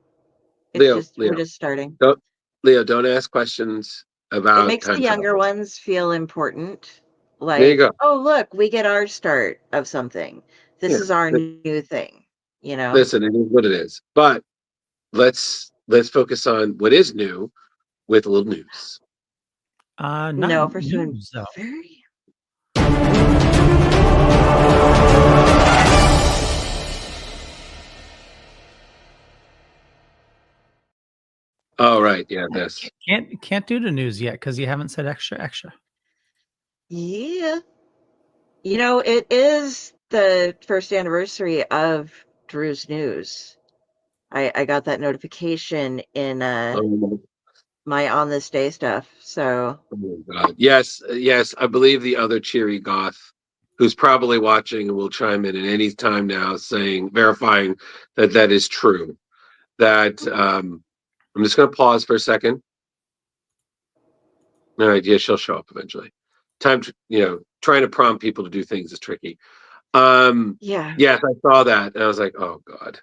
It's we're Leo, just starting. don't ask questions It about makes the time younger travel. ones feel important. There you Like, go. oh look, we get our start of something. This Yeah. is our new thing, you know? Listen, it is what it is. But let's focus on what is new with a little news. Not No, for doing news, though. very Oh, right. Yeah, this. Can't do the news yet because you haven't said extra. yeah. You know, it is the first anniversary of Drew's News. I got that notification in Oh, my On This Day stuff. So oh my God. Yes, yes. I believe the other cheery goth who's probably watching and will chime in at any time now verifying that that is true. That I'm just going to pause for a second. All right, yeah, she'll show up eventually. Trying to prompt people to do things is tricky. yeah. Yes, I saw that, and I was like, oh God.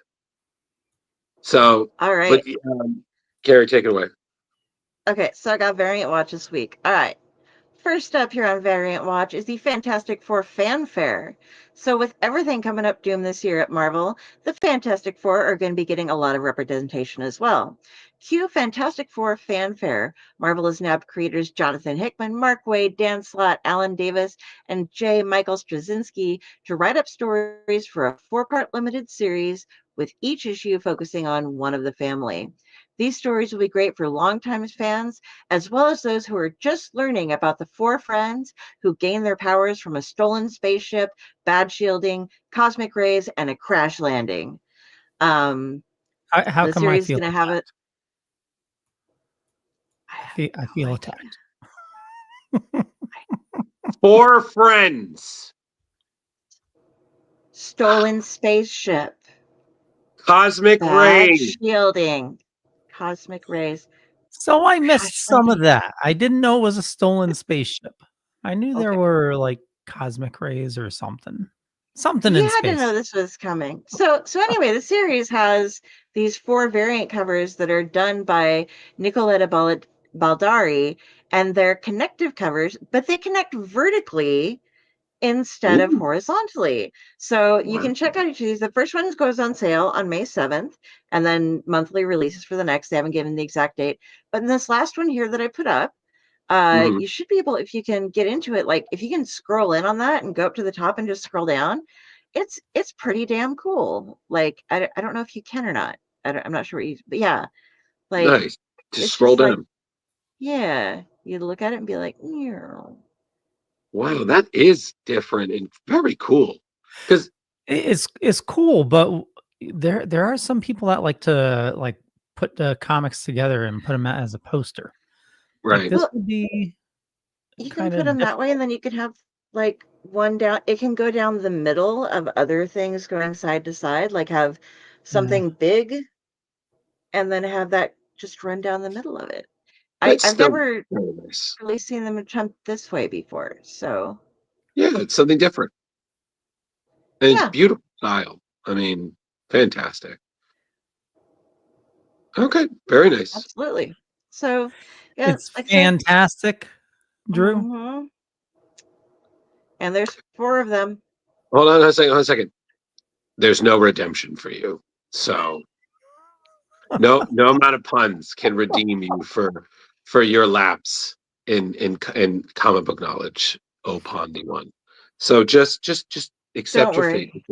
So, All right. but Kari, take it away. Okay, so I got Variant Watch this week. All right. First up here on Variant Watch is the Fantastic Four fanfare. So with everything coming up Doom this year at Marvel, the Fantastic Four are going to be getting a lot of representation as well. Cue Fantastic Four fanfare. Marvel has nabbed creators Jonathan Hickman, Mark Waid, Dan Slott, Alan Davis, and J. Michael Straczynski to write up stories for a 4-part limited series with each issue focusing on one of the family. These stories will be great for longtime fans, as well as those who are just learning about the 4 friends who gain their powers from a stolen spaceship, bad shielding, cosmic rays, and a crash landing. How The come I series is feel going to have it. I feel attacked. 4 friends. Stolen spaceship, Cosmic bad Ray. shielding, cosmic rays. So I Crash missed some of landing. that. I didn't know it was a stolen spaceship. I knew there Okay. were like cosmic rays or something. Something You in had to space. know this was coming. So anyway, the series has these 4 variant covers that are done by Nicoletta Baldari, and they're connective covers, but they connect vertically instead of Ooh, horizontally. So you wow. can check out each of these. The first one goes on sale on May 7th, and then monthly releases for the next. They haven't given the exact date. But in this last one here that I put up, Mhm. you should be able, if you can get into it, like if you can scroll in on that and go up to the top and just scroll down, it's pretty damn cool. Like I don't know if you can or not. I'm not sure what you, but yeah, like Nice. Just it's scroll just like, down. yeah, you look at it and be like, yeah. Wow, that is different and very cool. Because It's cool, but there are some people that like to like put the comics together and put them out as a poster. Like right. this Well, would be you can kind put of them that way, difficult. and then you could have like one down. It can go down the middle of other things going side to side, like have something big and then have that just run down the middle of it. I've never really seen them attempt this way before. So yeah, it's something different. And it's beautiful style. I mean, fantastic. Okay, very nice. Absolutely. So yeah, it's fantastic, Drew. Mm-hmm. And there's 4 of them. Hold on a second. There's no redemption for you. So no amount of puns can redeem you for your lapse in comic book knowledge, oh Pondy one. So just accept your fate.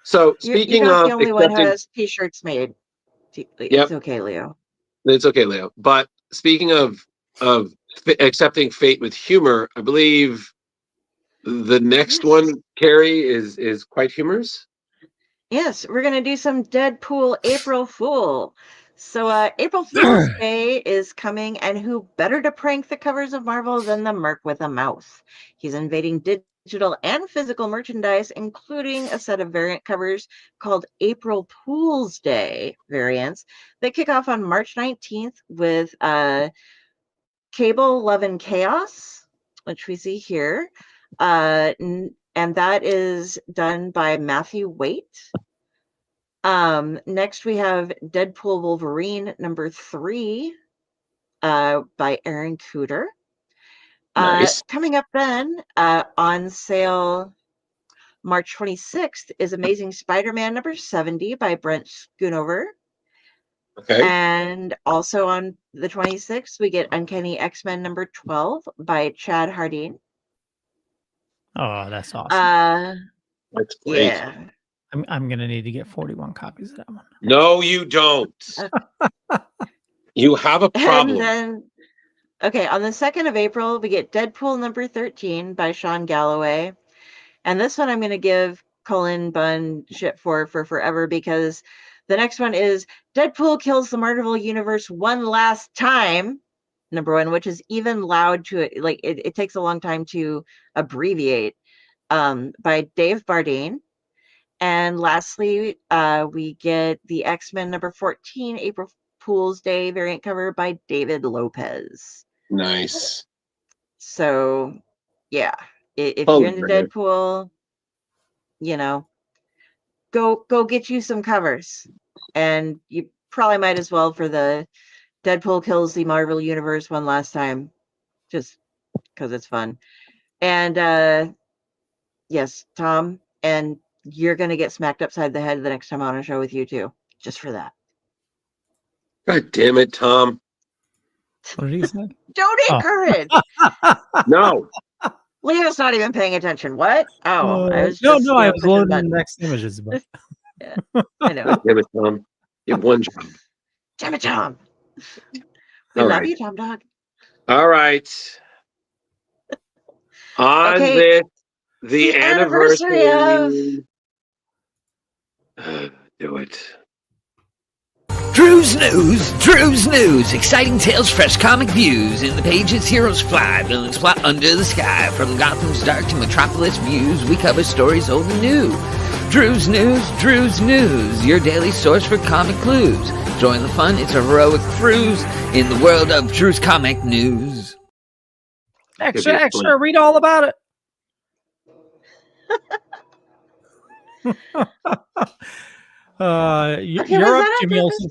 So speaking you're not of the only one who has t-shirts made. It's okay, Leo. It's okay, Leo. But speaking of accepting fate with humor, I believe the next one, Kari, is quite humorous. Yes, we're gonna do some Deadpool April Fool. So April Fool's Day is coming, and who better to prank the covers of Marvel than the Merc with a mouth? He's invading digital and physical merchandise, including a set of variant covers called April Fool's Day variants that kick off on March 19th with Cable, Love, and Chaos, which we see here. And that is done by Matthew Waite. Next we have Deadpool Wolverine #3 by Aaron Cooter. Nice. Coming up then on sale March 26th is Amazing Spider-Man #70 by Brent Schoonover. Okay. And also on the 26th, we get Uncanny X-Men #12 by Chad Hardin. Oh, that's awesome. That's great. Yeah. I'm gonna need to get 41 copies of that one. No, you don't. You have a problem. And then, on the 2nd of April, we get Deadpool #13 by Sean Galloway. And this one I'm going to give Cullen Bunn shit for forever, because the next one is Deadpool Kills the Marvel Universe One Last Time, #1, which is even loud to it. Like it takes a long time to abbreviate, by Dave Bardeen. And lastly, we get the X-Men #14, April Fool's Day variant cover by David Lopez. Nice. So, yeah, if you're into Deadpool, go get you some covers, and you probably might as well for the Deadpool Kills the Marvel Universe One Last Time, just because it's fun. And yes, Tom, and you're going to get smacked upside the head the next time I'm on a show with you too, just for that. God damn it, Tom. What did he say? Don't encourage. No. Leo's not even paying attention. What? Oh, I was I was loading the next images. But... yeah, I know. Damn it, Tom. You have one job. Damn it, Tom. We love you, Tom Dog. All right. On this, the anniversary of... do it. Drew's News, exciting tales, fresh comic views. In the pages, heroes fly, villains plot under the sky. From Gotham's dark to Metropolis views, we cover stories old and new. Drew's News, your daily source for comic clues. Join the fun, it's a heroic cruise in the world of Drew's Comic News. Extra, read all about it. You're up, Jimmy Olsen.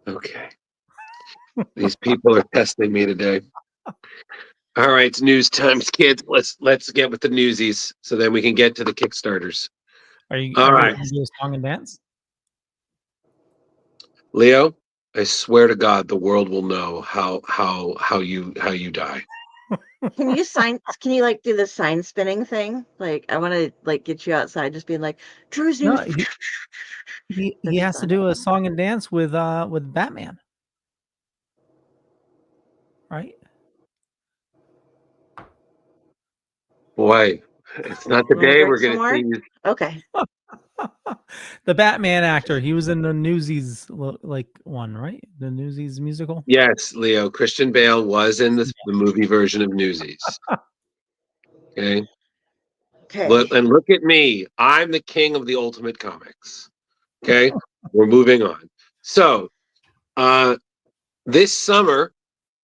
Okay. These people are testing me today. All right, it's news times, kids. Let's get with the newsies, so then we can get to the Kickstarters. Are you all right? Going to do a song and dance? Leo, I swear to God, the world will know how you die. Can you like do the sign spinning thing? Like, I want to like get you outside, just being like, Drew's News. No, he has to do a song and dance with Batman, right? Boy, it's not the day we're going to see. Okay. The Batman actor, he was in the Newsies like one, right? The Newsies musical. Yes, Leo. Christian Bale was in the movie version of Newsies. Okay. Okay. And look at me. I'm the king of the Ultimate Comics. Okay, we're moving on. So, this summer,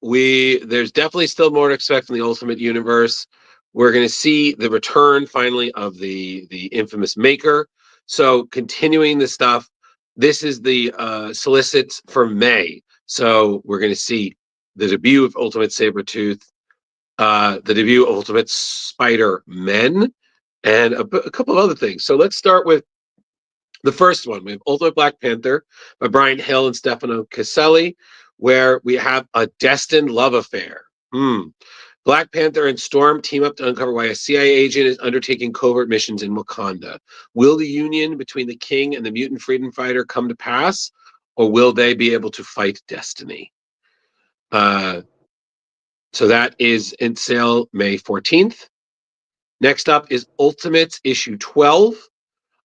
there's definitely still more to expect from the Ultimate Universe. We're going to see the return finally of the infamous Maker. So, continuing the stuff. This is the solicits for May. So, we're going to see the debut of Ultimate Sabretooth, the debut of Ultimate Spider-Men, and a couple of other things. So let's start with the first one. We have Ultimate Black Panther by Brian Hill and Stefano Caselli, where we have a destined love affair. Black Panther and Storm team up to uncover why a CIA agent is undertaking covert missions in Wakanda. Will the union between the King and the mutant freedom fighter come to pass, or will they be able to fight destiny? So that is in sale May 14th. Next up is Ultimates issue 12,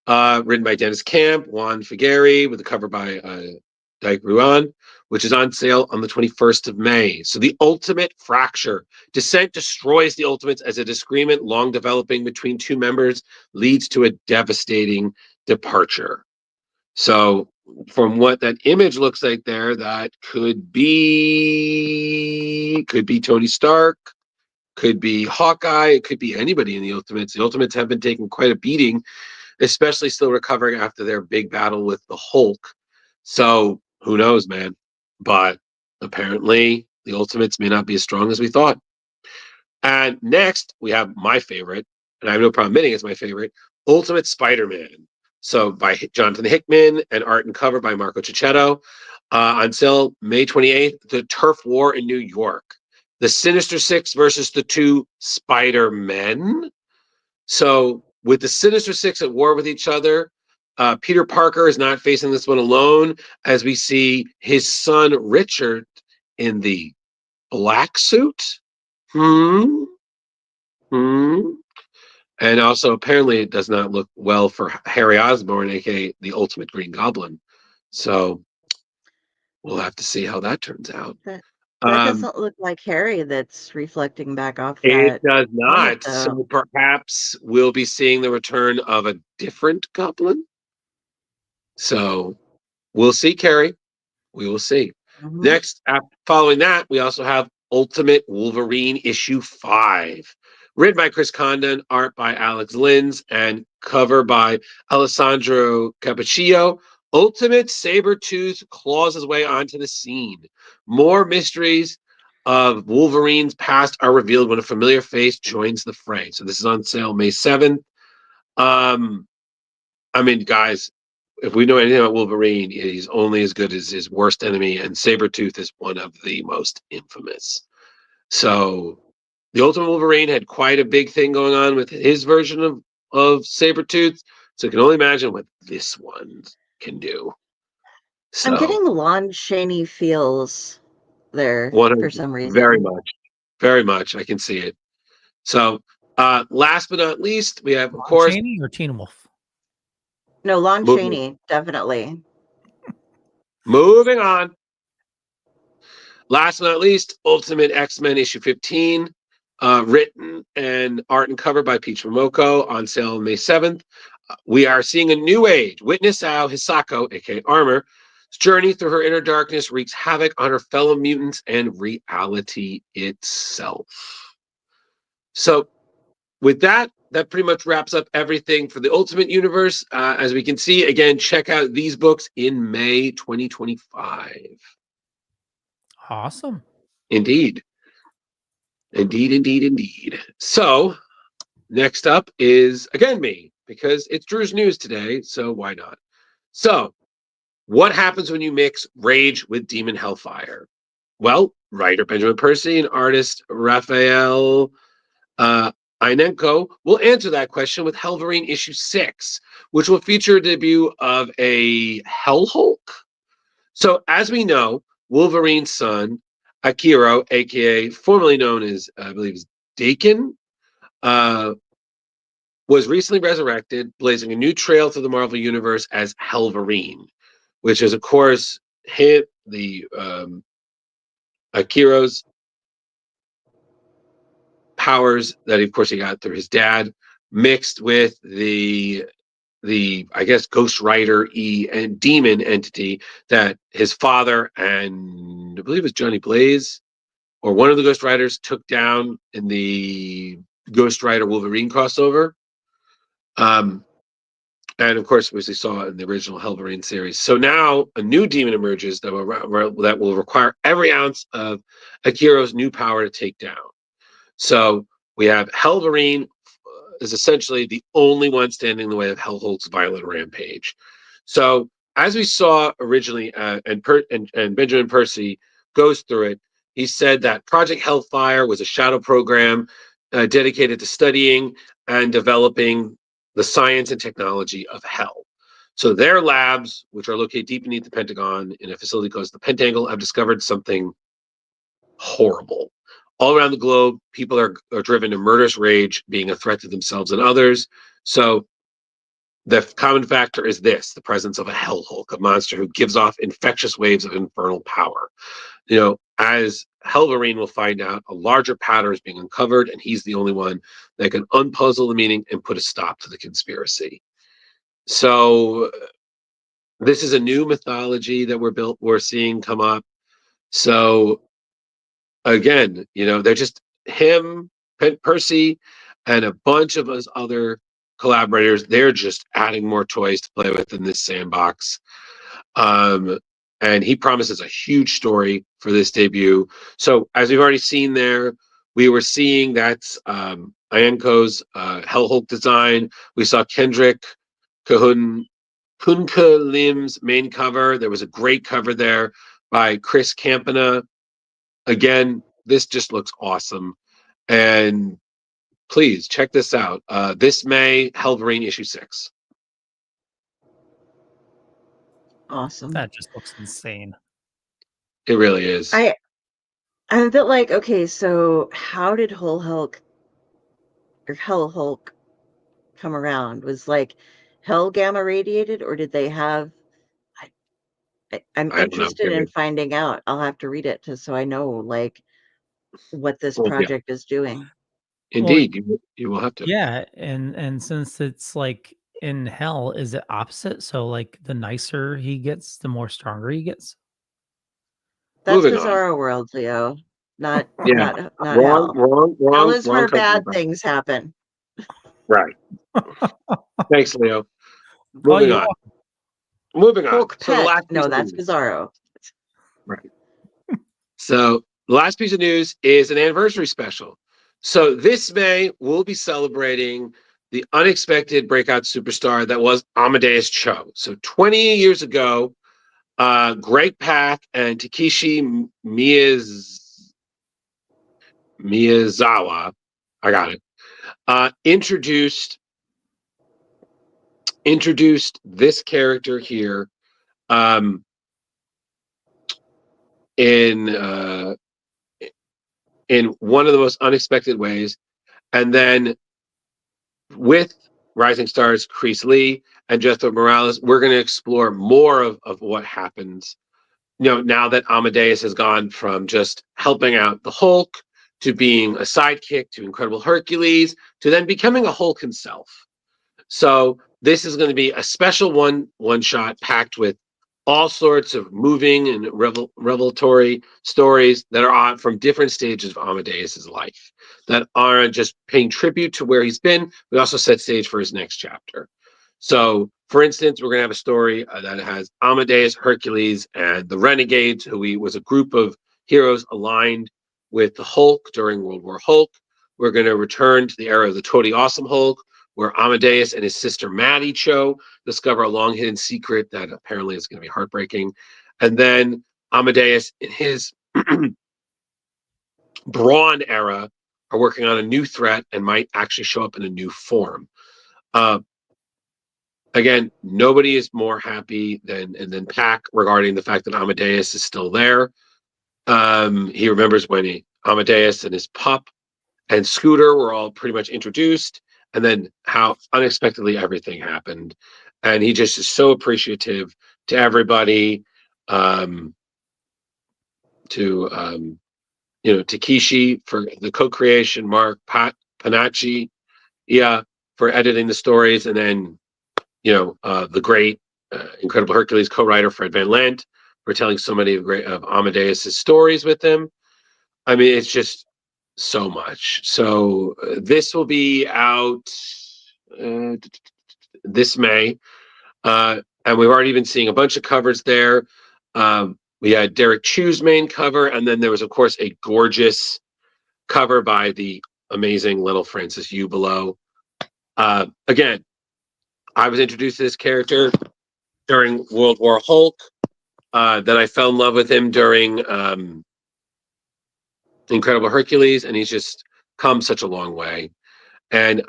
written by Dennis Camp, Juan Figueri, with a cover by Dyke Ruan, which is on sale on the 21st of May. So the Ultimate Fracture. Dissent destroys the Ultimates as a disagreement long developing between two members leads to a devastating departure. So from what that image looks like there, that could be Tony Stark, could be Hawkeye, it could be anybody in the Ultimates. The Ultimates have been taking quite a beating, especially still recovering after their big battle with the Hulk. So who knows, man? But apparently the Ultimates may not be as strong as we thought. And next, we have my favorite, and I have no problem admitting it's my favorite, Ultimate Spider-Man. So by Jonathan Hickman and art and cover by Marco Cicchetto. On sale May 28th, the Turf War in New York. The Sinister Six versus the two Spider-Men. So with the Sinister Six at war with each other, Peter Parker is not facing this one alone, as we see his son Richard in the black suit. And also, apparently, it does not look well for Harry Osborn, aka the Ultimate Green Goblin. So we'll have to see how that turns out. That doesn't look like Harry that's reflecting back off that. It does not. So perhaps we'll be seeing the return of a different goblin. So we'll see, Kari. We will see. Next, following that, we also have Ultimate Wolverine issue 5. Written by Chris Condon, art by Alex Lins, and cover by Alessandro Cappuccio. Ultimate Sabretooth claws his way onto the scene. More mysteries of Wolverine's past are revealed when a familiar face joins the fray. So this is on sale May 7th. I mean, guys, if we know anything about Wolverine, he's only as good as his worst enemy, and Sabretooth is one of the most infamous. So the Ultimate Wolverine had quite a big thing going on with his version of Sabretooth, so you can only imagine what this one can do. So, I'm getting Lon Chaney feels there for some reason. Very much. I can see it. So, last but not least, we have, of course, Chaney or Teen Wolf? No, Lon Chaney, definitely. Moving on. Last but not least, Ultimate X-Men issue 15, written and art and cover by Peach Momoko, on sale May 7th. We are seeing a new age. Witness how Hisako, aka Armor's journey through her inner darkness wreaks havoc on her fellow mutants and reality itself. So with that pretty much wraps up everything for the Ultimate Universe. As we can see, again, check out these books in May 2025. Awesome. Indeed. So next up is, again, me, because it's Drew's news today, so why not? So what happens when you mix Rage with Demon Hellfire? Well, writer Benjamin Percy and artist Raphael Einenko will answer that question with Hellverine issue 6, which will feature a debut of a Hell Hulk. So as we know, Wolverine's son, Akiro, aka formerly known as, I believe, Dakin, was recently resurrected, blazing a new trail through the Marvel Universe as Hellverine, which is, of course, hit the Akiro's powers that, of course, he got through his dad, mixed with the I guess Ghost Rider and demon entity that his father and I believe it was Johnny Blaze or one of the Ghost Riders took down in the Ghost Rider Wolverine crossover. And of course, as we saw in the original Wolverine series. So now a new demon emerges that will require every ounce of Akiro's new power to take down. So we have Wolverine is essentially the only one standing in the way of Hellholt's violent rampage. So as we saw originally, and Benjamin Percy goes through it, he said that Project Hellfire was a shadow program dedicated to studying and developing the science and technology of hell. So their labs, which are located deep beneath the Pentagon in a facility called the Pentangle, have discovered something horrible. All around the globe, people are driven to murderous rage, being a threat to themselves and others. So the common factor is this: the presence of a Hell Hulk, a monster who gives off infectious waves of infernal power. As Wolverine will find out, a larger pattern is being uncovered, and he's the only one that can unpuzzle the meaning and put a stop to the conspiracy. So this is a new mythology that we're seeing come up. So again, they're just him, Percy, and a bunch of us other collaborators. They're just adding more toys to play with in this sandbox. And he promises a huge story for this debut. So as we've already seen there, we were seeing that's Ianco's Hell Hulk design. We saw Kendrick Kunka Lim's main cover. There was a great cover there by Chris Campana. Again, this just looks awesome. And please check this out. This May, Wolverine issue 6. Awesome. That just looks insane. It really is. I'm a bit like, okay, so how did Hell Hulk come around? Was like Hell gamma radiated, or did they have? I'm interested in finding out. I'll have to read it so I know what this project is doing. Indeed, you will have to. Yeah, and since it's like in hell, is it opposite? So like the nicer he gets, the more stronger he gets. That's Bizarro World, Leo. Not wrong, hell. Wrong. Hell is where Country, bad things happen. Right. Thanks, Leo. Moving on. Hulk So the last that's Bizarro. Right. So the last piece of news is an anniversary special. So this May, we'll be celebrating the unexpected breakout superstar that was Amadeus Cho. So 20 years ago, Greg Pak and Takeshi Miyazawa, I got it, introduced this character here in one of the most unexpected ways. And then with Rising Stars, Chris Lee and Jethro Morales, we're going to explore more of what happens. Now that Amadeus has gone from just helping out the Hulk to being a sidekick to Incredible Hercules to then becoming a Hulk himself. So this is going to be a special one shot packed with all sorts of moving and revelatory stories that are on from different stages of Amadeus's life that aren't just paying tribute to where he's been, but also set stage for his next chapter. So, for instance, we're going to have a story that has Amadeus, Hercules, and the Renegades, who was a group of heroes aligned with the Hulk during World War Hulk. We're going to return to the era of the Totally Awesome Hulk, where Amadeus and his sister Maddie Cho discover a long hidden secret that apparently is going to be heartbreaking. And then Amadeus in his Brawn era are working on a new threat and might actually show up in a new form. Again, nobody is more happy than Pak regarding the fact that Amadeus is still there. He remembers when Amadeus and his pup and Scooter were all pretty much introduced, and then how unexpectedly everything happened. And he just is so appreciative to everybody, Takeshi for the co-creation, Mark Panacci, for editing the stories, and then the great Incredible Hercules co-writer Fred Van Lent for telling so many of Amadeus's stories with him. I mean, it's just so much. So this will be out this May, and we've already been seeing a bunch of covers there. We had Derek Chu's main cover, and then there was, of course, a gorgeous cover by the amazing little Francis Yu below. Again, I was introduced to this character during World War Hulk. Then I fell in love with him during Incredible Hercules, and he's just come such a long way. And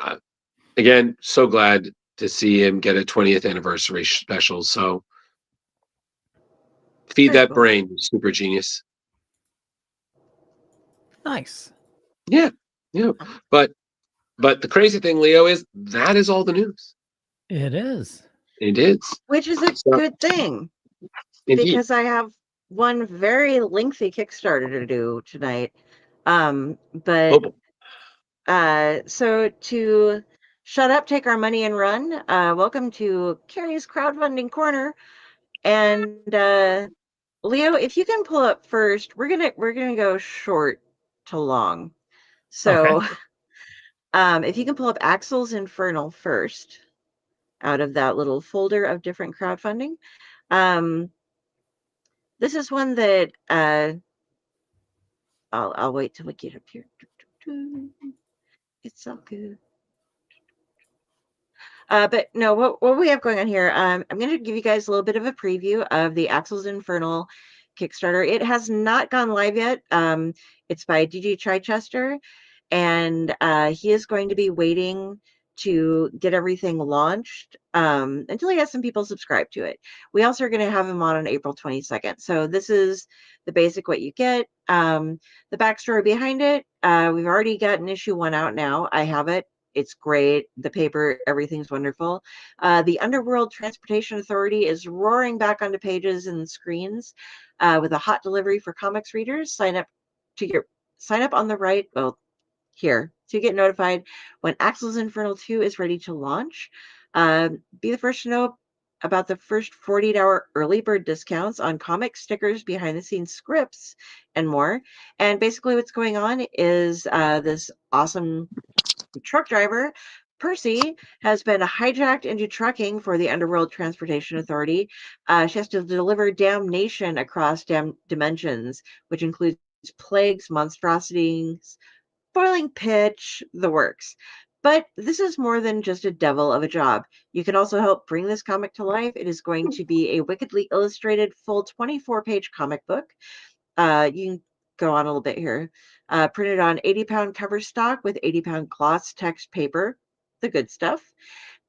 again, so glad to see him get a 20th anniversary special. So feed that brain, super genius. Nice. Yeah. But the crazy thing, Leo, is that is all the news. It is. It is. Which is a good thing. Indeed. Because I have one very lengthy Kickstarter to do tonight. So to shut up, take our money and run. Welcome to Kari's crowdfunding corner. And Leo, if you can pull up first, we're gonna go short to long. So okay. If you can pull up Axel's Infernal first out of that little folder of different crowdfunding. This is one that I'll wait till we get up here. It's all good. But no, what we have going on here, I'm going to give you guys a little bit of a preview of the Axel's Infernal Kickstarter. It has not gone live yet. It's by DJ Chichester, and he is going to be waiting to get everything launched until he has some people subscribe to it. We also are going to have him on April 22nd. So this is the basic what you get. The backstory behind it, we've already gotten issue 1 out now. I have it. It's great. The paper, everything's wonderful. The Underworld Transportation Authority is roaring back onto pages and screens with a hot delivery for comics readers. Sign up on the right. Well, here to get notified when Axel's Infernal 2 is ready to launch. Be the first to know about the first 48-hour early bird discounts on comic stickers, behind the scenes scripts, and more. And basically what's going on is this awesome truck driver, Percy, has been hijacked into trucking for the Underworld Transportation Authority. She has to deliver damnation across dimensions, which includes plagues, monstrosities, boiling pitch, the works. But this is more than just a devil of a job. You can also help bring this comic to life. It is going to be a wickedly illustrated full 24-page comic book. You can go on a little bit here. Printed on 80-pound cover stock with 80-pound gloss text paper, the good stuff.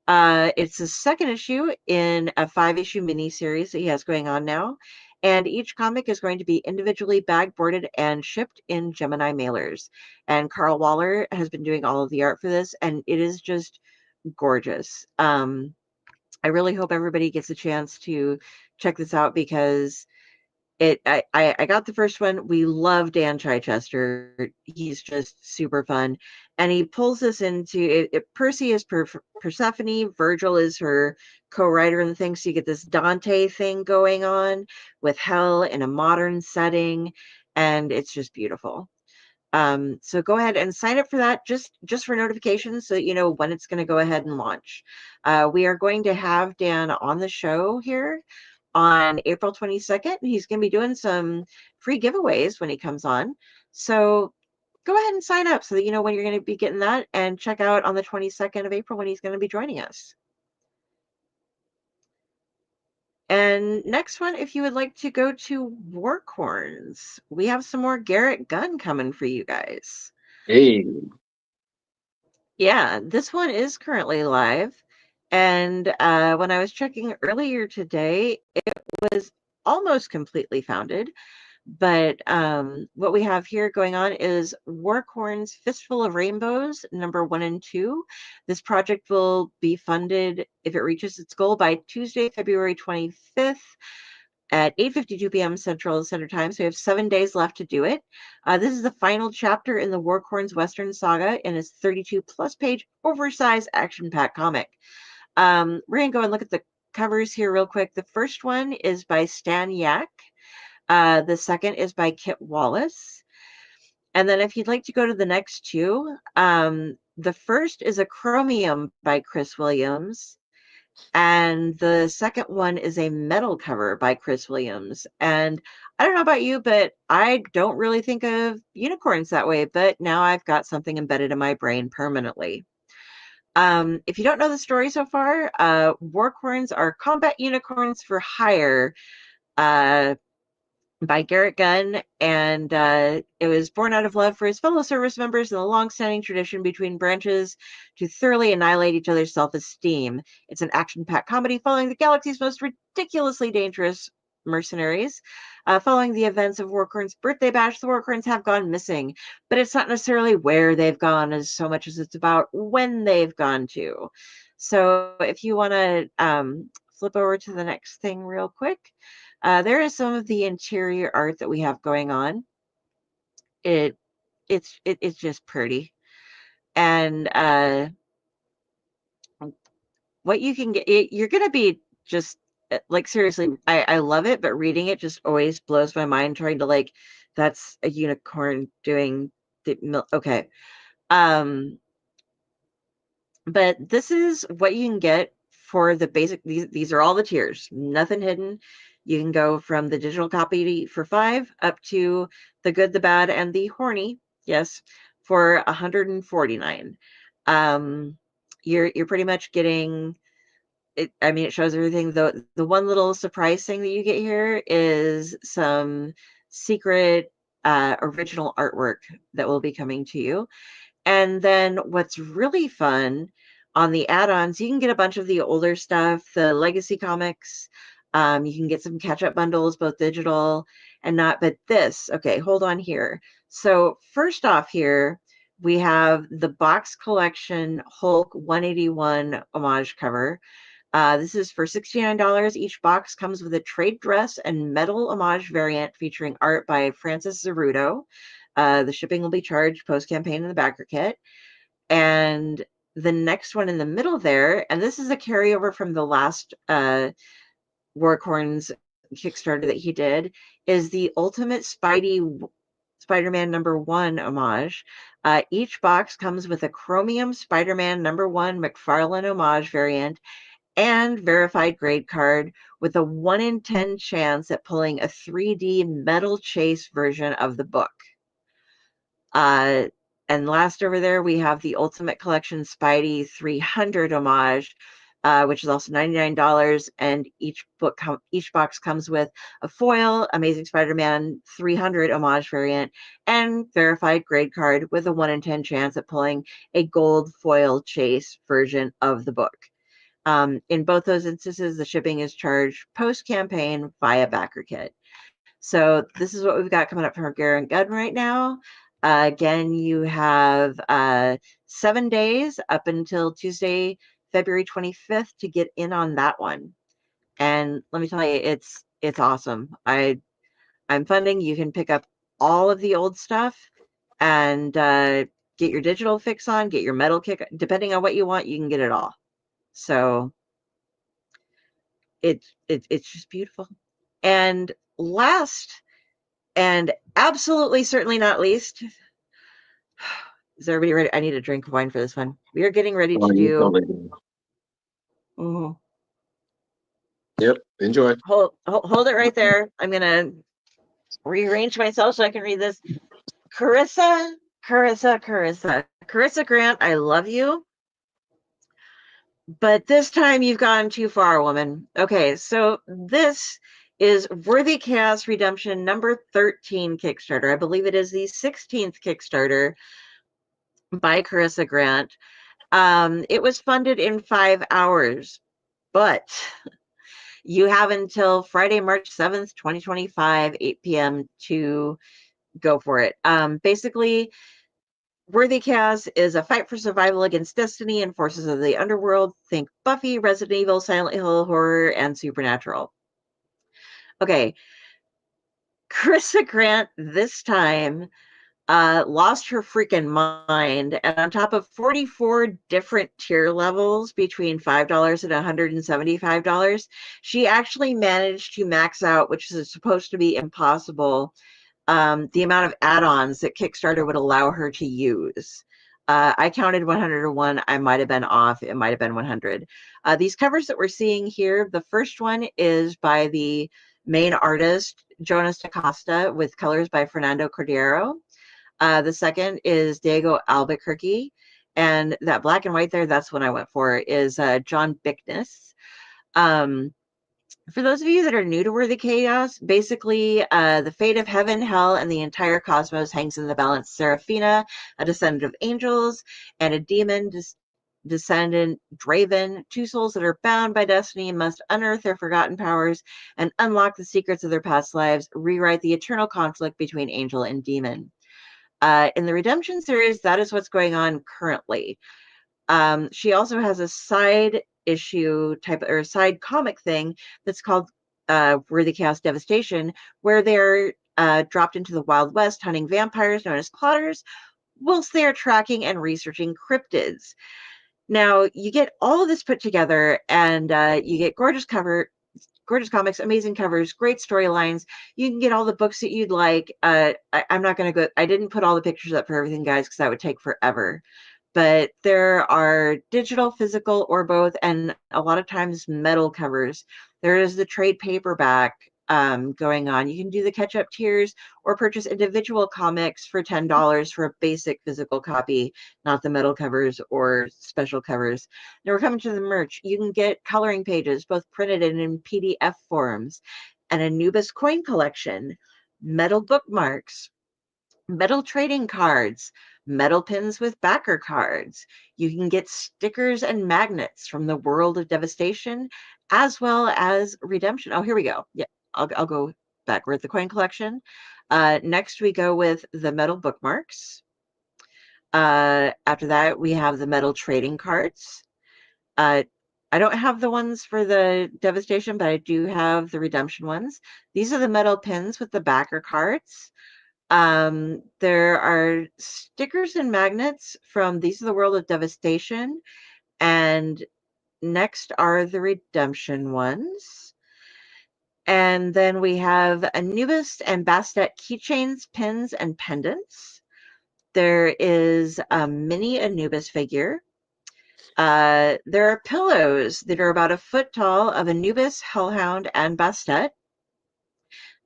It's the second issue in a 5-issue mini-series that he has going on now. And each comic is going to be individually bag-boarded and shipped in Gemini mailers. And Carl Waller has been doing all of the art for this, and it is just gorgeous. I really hope everybody gets a chance to check this out because I got the first one. We love Dan Chichester. He's just super fun. And he pulls this into Percy is Persephone, Virgil is her co-writer and things. So you get this Dante thing going on with hell in a modern setting, and it's just beautiful. So go ahead and sign up for that just for notifications so that you know when it's going to go ahead and launch. We are going to have Dan on the show here on April 22nd. He's going to be doing some free giveaways when he comes on. So go ahead and sign up so that you know when you're going to be getting that, and check out on the 22nd of April when he's going to be joining us. And next one, if you would like to go to Warcorns, we have some more Garrett Gunn coming for you guys. Hey. Yeah, this one is currently live. And when I was checking earlier today, it was almost completely founded. But what we have here going on is Warcorn's Fistful of Rainbows, number 1 and 2. This project will be funded if it reaches its goal by Tuesday, February 25th. at 8:52 p.m. Central Standard Time. So we have 7 days left to do it. This is the final chapter in the Warcorns Western Saga and it's 32+ page oversized action-packed comic. We're going to go and look at the covers here real quick. The first one is by Stan Yak. The second is by Kit Wallace. And then if you'd like to go to the next two, the first is a Chromium by Chris Williams. And the second one is a metal cover by Chris Williams. And I don't know about you, but I don't really think of unicorns that way. But now I've got something embedded in my brain permanently. If you don't know the story so far, Warcorns are combat unicorns for hire by Garrett Gunn, and it was born out of love for his fellow service members and a long-standing tradition between branches to thoroughly annihilate each other's self-esteem. It's an action-packed comedy following the galaxy's most ridiculously dangerous mercenaries. Following the events of Warcorn's birthday bash, the Warcorns have gone missing, but it's not necessarily where they've gone as so much as it's about when they've gone to. So if you want to flip over to the next thing real quick, there is some of the interior art that we have going on. It's just pretty, and what you can get, you're gonna be just like seriously. I love it, but reading it just always blows my mind. Trying to like, that's a unicorn doing the okay, but this is what you can get for the basic. These are all the tiers, nothing hidden. You can go from the digital copy for $5 up to the good, the bad, and the horny, yes, for $149. You're pretty much getting it. I mean, it shows everything. The one little surprise thing that you get here is some secret original artwork that will be coming to you. And then what's really fun on the add-ons, you can get a bunch of the older stuff, the legacy comics. You can get some catch-up bundles, both digital and not, but this, okay, hold on here. So first off here, we have the box collection Hulk 181 homage cover. This is for $69. Each box comes with a trade dress and metal homage variant featuring art by Francis Zeruto. The shipping will be charged post-campaign in the backer kit. And the next one in the middle there, and this is a carryover from the last Warcorns Kickstarter that he did, is the Ultimate Spider-Man #1 homage. Each box comes with a Chromium Spider-Man #1 McFarlane homage variant and verified grade card with a 1 in 10 chance at pulling a 3D metal chase version of the book. And last over there, we have the Ultimate Collection Spidey 300 homage, which is also $99, and each box comes with a foil Amazing Spider-Man 300 homage variant and verified grade card with a 1 in 10 chance at pulling a gold foil chase version of the book. In both those instances, the shipping is charged post-campaign via backer kit. So this is what we've got coming up from Garrett Gunn right now. Again, you have 7 days up until Tuesday, February 25th to get in on that one. And let me tell you, it's awesome. I'm funding. You can pick up all of the old stuff and get your digital fix on, get your metal kick, depending on what you want, you can get it all. So it's just beautiful. And last and absolutely certainly not least, is everybody ready? I need a drink of wine for this one. We are getting ready to do. Mm-hmm. Yep, enjoy. Hold it right there. I'm gonna rearrange myself so I can read this. Carissa Grant, I love you, but this time you've gone too far, woman. Okay, so this is Worthy Chaos Redemption #13 Kickstarter. I believe it is the 16th Kickstarter by Carissa Grant. It was funded in 5 hours, but you have until Friday, March 7th, 2025, 8 p.m. to go for it. Basically, Worthy Chaos is a fight for survival against destiny and forces of the underworld. Think Buffy, Resident Evil, Silent Hill, horror, and supernatural. Okay. Carissa Grant this time lost her freaking mind. And on top of 44 different tier levels between $5 and $175, she actually managed to max out, which is supposed to be impossible, the amount of add-ons that Kickstarter would allow her to use. I counted 101. I might have been off. It might have been 100. These covers that we're seeing here, the first one is by the main artist, Jonas DaCosta, with colors by Fernando Cordero. The second is Diego Albuquerque. And that black and white there, that's what I went for, is John Bickness. For those of you that are new to Worthy Chaos, basically the fate of heaven, hell, and the entire cosmos hangs in the balance. Seraphina, a descendant of angels, and a demon descendant, Draven, two souls that are bound by destiny, must unearth their forgotten powers and unlock the secrets of their past lives, rewrite the eternal conflict between angel and demon. In the Redemption series, that is what's going on currently. She also has a side issue type or side comic thing that's called Worthy Chaos Devastation, where they're dropped into the Wild West hunting vampires known as clotters, whilst they are tracking and researching cryptids. Now, you get all of this put together, and you get gorgeous comics, amazing covers, great storylines. You can get all the books that you'd like. I'm not going to go. I didn't put all the pictures up for everything, guys, because that would take forever. But there are digital, physical, or both, and a lot of times metal covers. There is the trade paperback going on. You can do the catch-up tiers or purchase individual comics for $10 for a basic physical copy, not the metal covers or special covers. Now we're coming to the merch. You can get coloring pages, both printed and in PDF forms, an Anubis coin collection, metal bookmarks, metal trading cards, metal pins with backer cards. You can get stickers and magnets from the World of Devastation, as well as Redemption. Oh, here we go. Yeah, I'll go back. We're at the coin collection. Next, we go with the metal bookmarks. After that, we have the metal trading cards. I don't have the ones for the Devastation, but I do have the Redemption ones. These are the metal pins with the backer cards. There are stickers and magnets from These Are the World of Devastation, and next are the Redemption ones. And then we have Anubis and Bastet keychains, pins, and pendants. There is a mini Anubis figure. There are pillows that are about a foot tall of Anubis, Hellhound, and Bastet.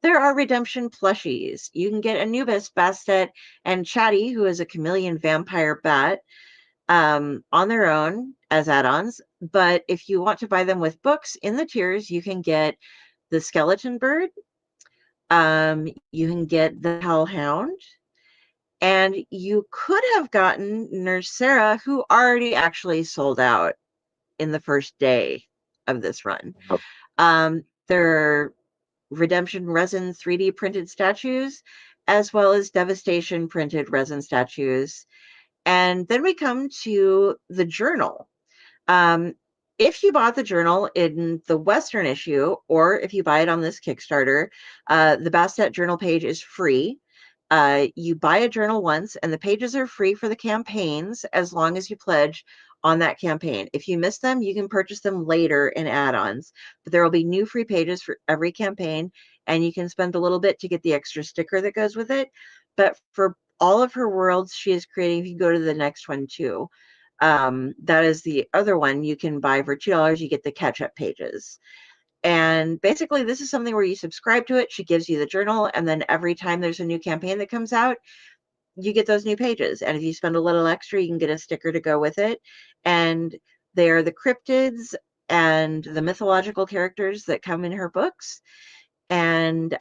There are Redemption plushies. You can get Anubis, Bastet, and Chatty, who is a chameleon vampire bat, on their own as add-ons. But if you want to buy them with books in the tiers, you can get the Skeleton Bird. You can get the Hellhound. And you could have gotten Nurse Sarah, who already actually sold out in the first day of this run. Oh. There are Redemption resin 3D printed statues, as well as Devastation printed resin statues. And then we come to the journal. If you bought the journal in the Western issue, or if you buy it on this Kickstarter, the Bastet journal page is free. You buy a journal once, and the pages are free for the campaigns as long as you pledge on that campaign. If you miss them, you can purchase them later in add-ons, but there will be new free pages for every campaign, and you can spend a little bit to get the extra sticker that goes with it. But for all of her worlds she is creating, if you go to the next one too, that is the other one you can buy for $2. You get the catch-up pages. And basically, this is something where you subscribe to it. She gives you the journal, and then every time there's a new campaign that comes out, you get those new pages. And if you spend a little extra, you can get a sticker to go with it. And they are the cryptids and the mythological characters that come in her books. And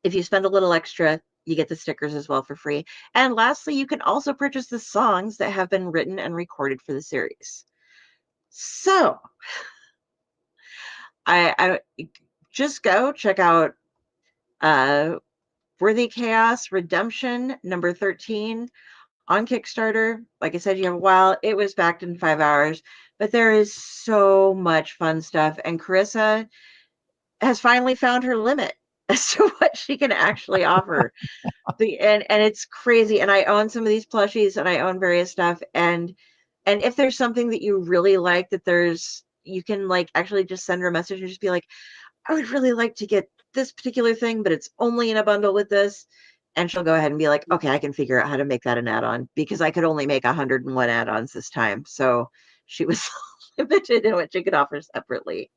if you spend a little extra, you get the stickers as well for free. And lastly, you can also purchase the songs that have been written and recorded for the series. So I just go check out Worthy Chaos Redemption number 13 on Kickstarter. Like I said, you have a while. It was backed in 5 hours, but there is so much fun stuff. And Carissa, has finally found her limit as to what she can actually offer. And it's crazy. And I own some of these plushies and I own various stuff. And if there's something that you really like, you can like actually just send her a message and just be like, I would really like to get this particular thing, but it's only in a bundle with this. And she'll go ahead and be like, okay, I can figure out how to make that an add-on, because I could only make 101 add-ons this time. So she was limited in what she could offer separately.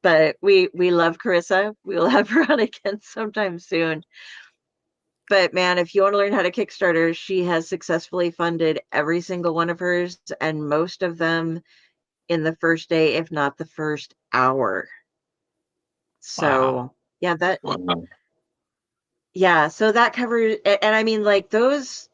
But we love Carissa. We'll have her on again sometime soon. But man, if you want to learn how to Kickstarter, she has successfully funded every single one of hers, and most of them in the first day, if not the first hour. So yeah, so that covers, and I mean, like, those,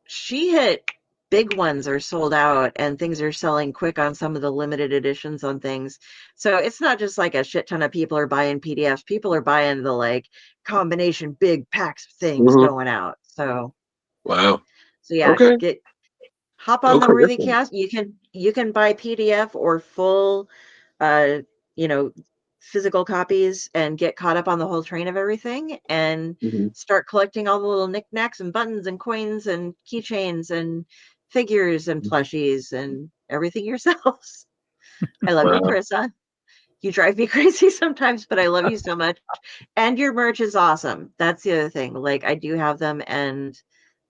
she hit big ones are sold out, and things are selling quick on some of the limited editions on things. So it's not just like a shit ton of people are buying PDFs. People are buying the like combination big packs of things going out. So wow. So yeah, okay. Hop on the Worthy Cast. You can buy PDF or full physical copies and get caught up on the whole train of everything, and start collecting all the little knickknacks and buttons and coins and keychains and figures and plushies and everything yourselves. I love you, Carissa. You drive me crazy sometimes, but I love you so much. And your merch is awesome. That's the other thing. Like, I do have them, and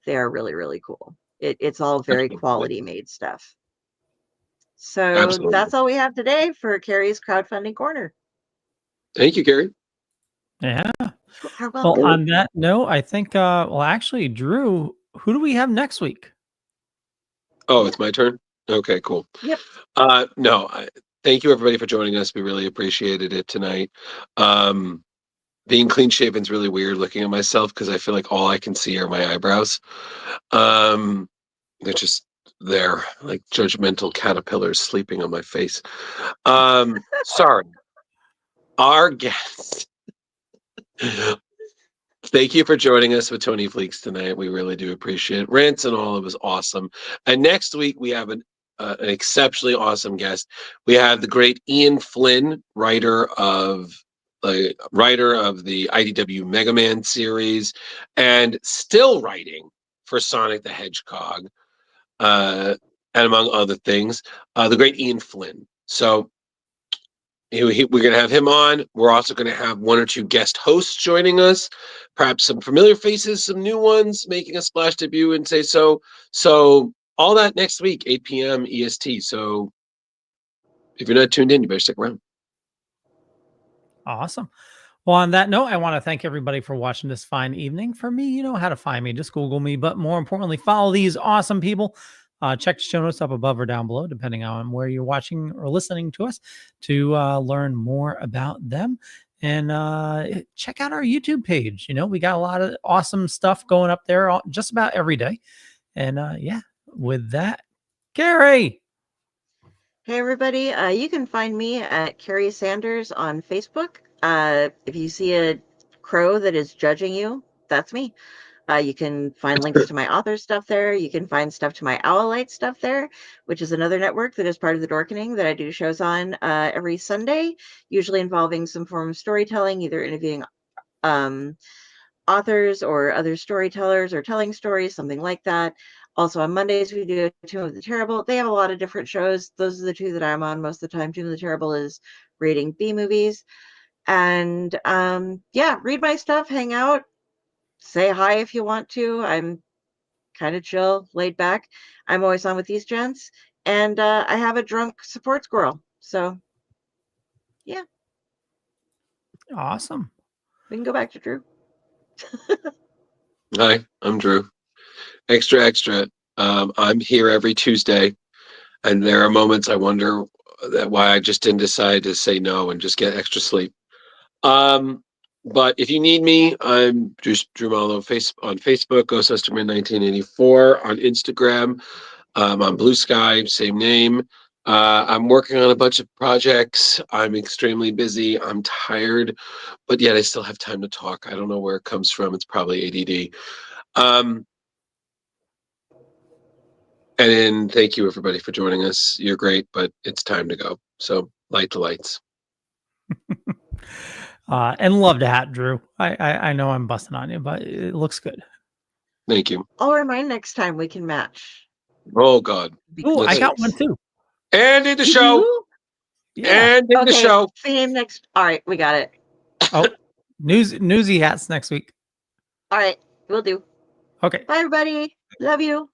they are really, really cool. It's all very quality made stuff. So that's all we have today for Kari's crowdfunding corner. Thank you, Kari. Yeah. Well, on that note, I think, actually, Drew, who do we have next week? Oh, it's my turn? Okay, cool. Yep. Thank you, everybody, for joining us. We really appreciated it tonight. Being clean shaven is really weird looking at myself, because I feel like all I can see are my eyebrows. They're just there, like judgmental caterpillars sleeping on my face. Sorry. Our guest. Thank you for joining us with Tony Fleecs tonight. We really do appreciate it. Rants and all, it was awesome. And next week we have an exceptionally awesome guest. We have the great Ian Flynn, writer of the IDW Mega Man series, and still writing for Sonic the Hedgehog, and among other things, the great Ian Flynn. So we're going to have him on. We're also going to have one or two guest hosts joining us, perhaps some familiar faces, some new ones making a splash debut and say so. So all that next week, 8 p.m. EST. So if you're not tuned in, you better stick around. Awesome. Well, on that note, I want to thank everybody for watching this fine evening. For me, you know how to find me. Just Google me. But more importantly, follow these awesome people. Check the show notes up above or down below, depending on where you're watching or listening to us, to learn more about them. And check out our YouTube page. You know, we got a lot of awesome stuff going up there just about every day. And with that, Kari. Hey, everybody. You can find me at Kari Sanders on Facebook. If you see a crow that is judging you, that's me. You can find links to my author stuff there. You can find stuff to my Owlite stuff there, which is another network that is part of the Dorkening that I do shows on every Sunday, usually involving some form of storytelling, either interviewing authors or other storytellers or telling stories, something like that. Also on Mondays, we do Tomb of the Terrible. They have a lot of different shows. Those are the two that I'm on most of the time. Tomb of the Terrible is rating B movies. And read my stuff, hang out, say hi if you want to. I'm kind of chill, laid back. I'm always on with these gents. And I have a drunk support squirrel. So, yeah. Awesome. We can go back to Drew. Hi, I'm Drew. Extra. I'm here every Tuesday, and there are moments I wonder why I just didn't decide to say no and just get extra sleep. But if you need me, I'm just Drew Mollo on Facebook, Ghost Estimator 1984 on Instagram. On Blue Sky, same name. I'm working on a bunch of projects. I'm extremely busy. I'm tired, but yet I still have time to talk. I don't know where it comes from. It's probably ADD. And then thank you, everybody, for joining us. You're great, but it's time to go. So light the lights. And love the hat, Drew. I know I'm busting on you, but it looks good. Thank you. I'll remind next time we can match. Oh God. Oh, I got one too. And in the show. Yeah. And in the show. Same next. All right, we got it. Oh, newsy hats next week. All right, we'll do. Okay. Bye, everybody. Love you.